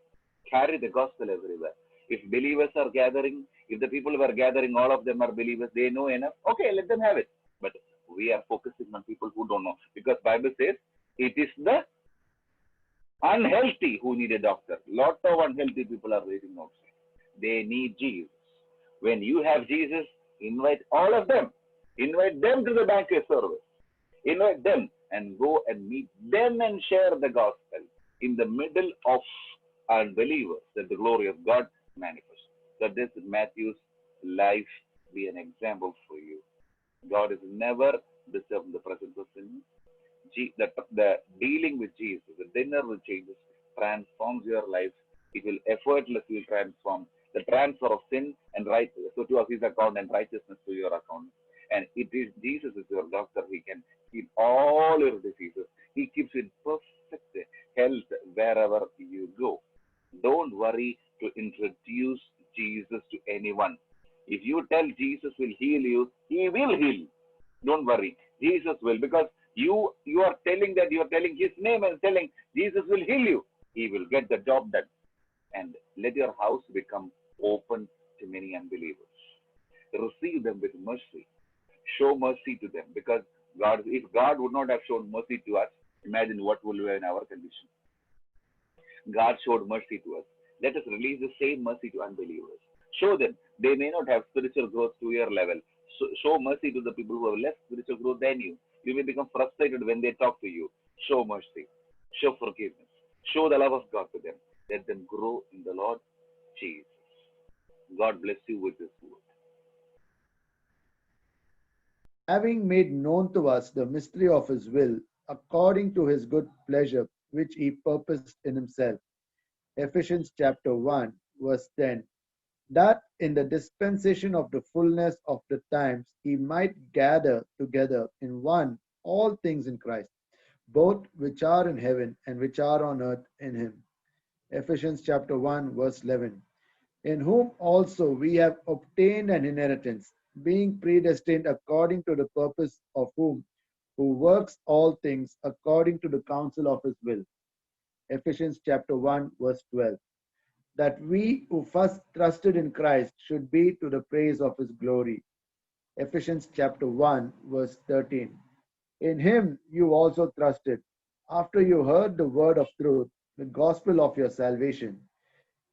Carry the gospel everywhere. If believers are gathering, if the people who are gathering, all of them are believers, they know enough, okay, let them have it. But we are focusing on people who don't know, because Bible says it is the unhealthy who need a doctor. Lot of unhealthy people are waiting outside. They need Jesus. When you have Jesus, invite all of them. Invite them to the banquet service. Invite them and go and meet them and share the gospel in the middle of unbelievers, that the glory of God manifests. Let this Matthew's life be an example for you. God is never disturbed in the presence of sin. The dealing with Jesus, the dinner with Jesus, transforms your life. It will effortlessly transform the transfer of sin and right so to his account and righteousness to your account. And it is Jesus is your doctor. He can heal all your diseases. He keeps you in perfect health wherever you go. Don't worry to introduce Jesus to anyone. If you tell Jesus will heal you, he will heal. Don't worry. Jesus will, because you are telling that you are telling his name and telling Jesus will heal you. He will get the job done. And let your house become open to many unbelievers. Receive them with mercy. Show mercy to them, because if God would not have shown mercy to us, imagine what will be in our condition. God showed mercy to us. Let us release the same mercy to unbelievers. Show them. They may not have spiritual growth to your level. So, show mercy to the people who have less spiritual growth than you. You may become frustrated when they talk to you. Show mercy, show forgiveness, show the love of God to them. Let them grow in the Lord Jesus. God bless you with this word. Having made known to us the mystery of his will, according to his good pleasure, which he purposed in himself. Ephesians chapter 1, verse 10. That in the dispensation of the fullness of the times he might gather together in one all things in Christ, both which are in heaven and which are on earth in him. Ephesians chapter 1, verse 11. In whom also we have obtained an inheritance, being predestined according to the purpose of whom, who works all things according to the counsel of his will. Ephesians chapter 1, verse 12. That we who first trusted in Christ should be to the praise of his glory. Ephesians chapter 1, verse 13. In him you also trusted, after you heard the word of truth, the gospel of your salvation,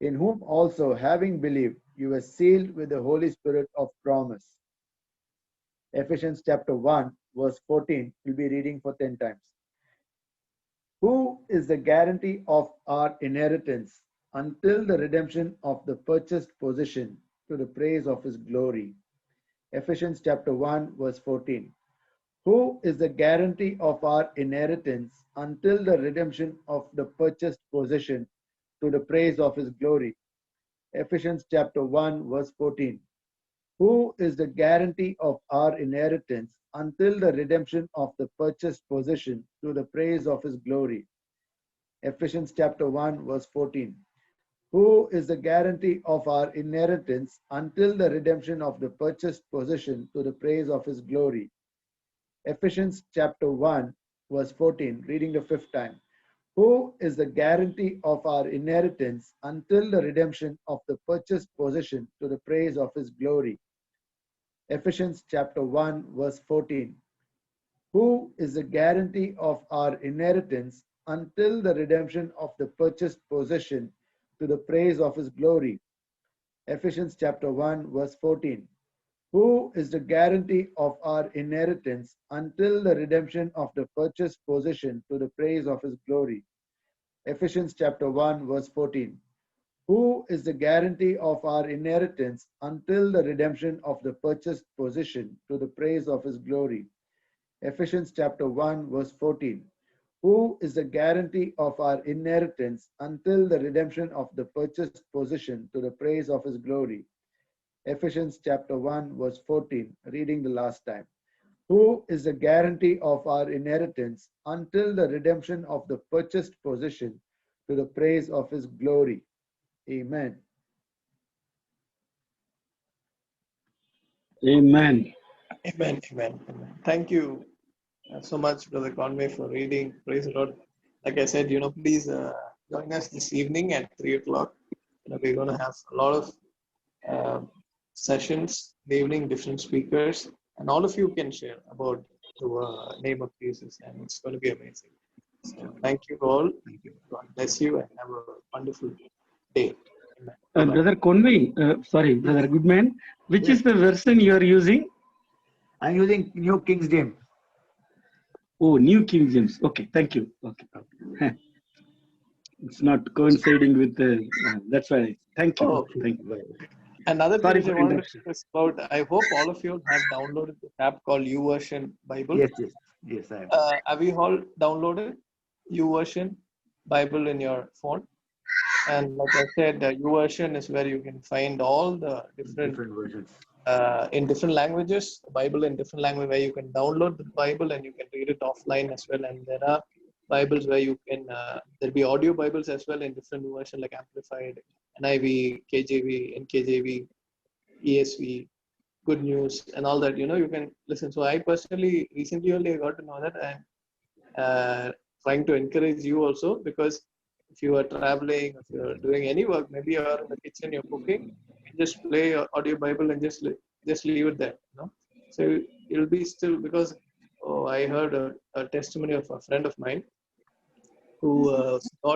in whom also, having believed, you were sealed with the Holy Spirit of promise. Ephesians chapter 1, verse 14, we'll be reading for 10 times. Who is the guarantee of our inheritance until the redemption of the purchased possession to the praise of his glory. Ephesians chapter 1, verse 14. Who is the guarantee of our inheritance until the redemption of the purchased possession to the praise of his glory. Ephesians chapter 1, verse 14. Who is the guarantee of our inheritance until the redemption of the purchased possession to the praise of his glory. Ephesians chapter 1, verse 14. Who is the guarantee of our inheritance until the redemption of the purchased possession to the praise of his glory. Ephesians chapter 1, verse 14, reading the fifth time. Who is the guarantee of our inheritance until the redemption of the purchased possession to the praise of his glory. Ephesians chapter 1, verse 14. Who is the guarantee of our inheritance until the redemption of the purchased possession to the praise of his glory. Ephesians chapter 1, verse 14. Who is the guarantee of our inheritance until the redemption of the purchased possession to the praise of his glory. Ephesians chapter 1, verse 14. Who is the guarantee of our inheritance until the redemption of the purchased possession to the praise of his glory. Ephesians chapter 1, verse 14. Who is the guarantee of our inheritance until the redemption of the purchased possession to the praise of his glory. Ephesians chapter 1, verse 14, reading the last time. Who is the guarantee of our inheritance until the redemption of the purchased possession to the praise of his glory. Amen. Amen. Amen. Amen. Amen. Thank you so much, Brother Conway, for reading. Praise the Lord. Like I said, please join us this evening at 3 o'clock. We're going to have a lot of sessions in the evening, different speakers, and all of you can share about the name of Jesus, and it's going to be amazing. So thank you all. Thank you. God bless you, and have a wonderful day. Brother Conway, Brother Goodman, which is the version you are using? I'm using New King James. Oh, New King James. Okay, thank you. Okay. It's not coinciding with the. That's why. Thank you. Oh, thank you. Another Sorry thing I for wanted to interruption. discuss about, I hope all of you have downloaded the app called YouVersion Bible. Yes, I am. Have you all downloaded YouVersion Bible in your phone? And like I said, YouVersion is where you can find all the different versions. In different languages, the Bible in different language, where you can download the Bible and you can read it offline as well. And there are Bibles where you can, there'll be audio Bibles as well in different versions like Amplified, NIV, KJV, NKJV, ESV, Good News, and all that. You can listen. So I personally recently only got to know that, and trying to encourage you also, because if you are traveling, if you are doing any work, maybe you are in the kitchen, you're cooking, you just play your audio Bible and just leave it there. So it'll be still, because I heard a testimony of a friend of mine who got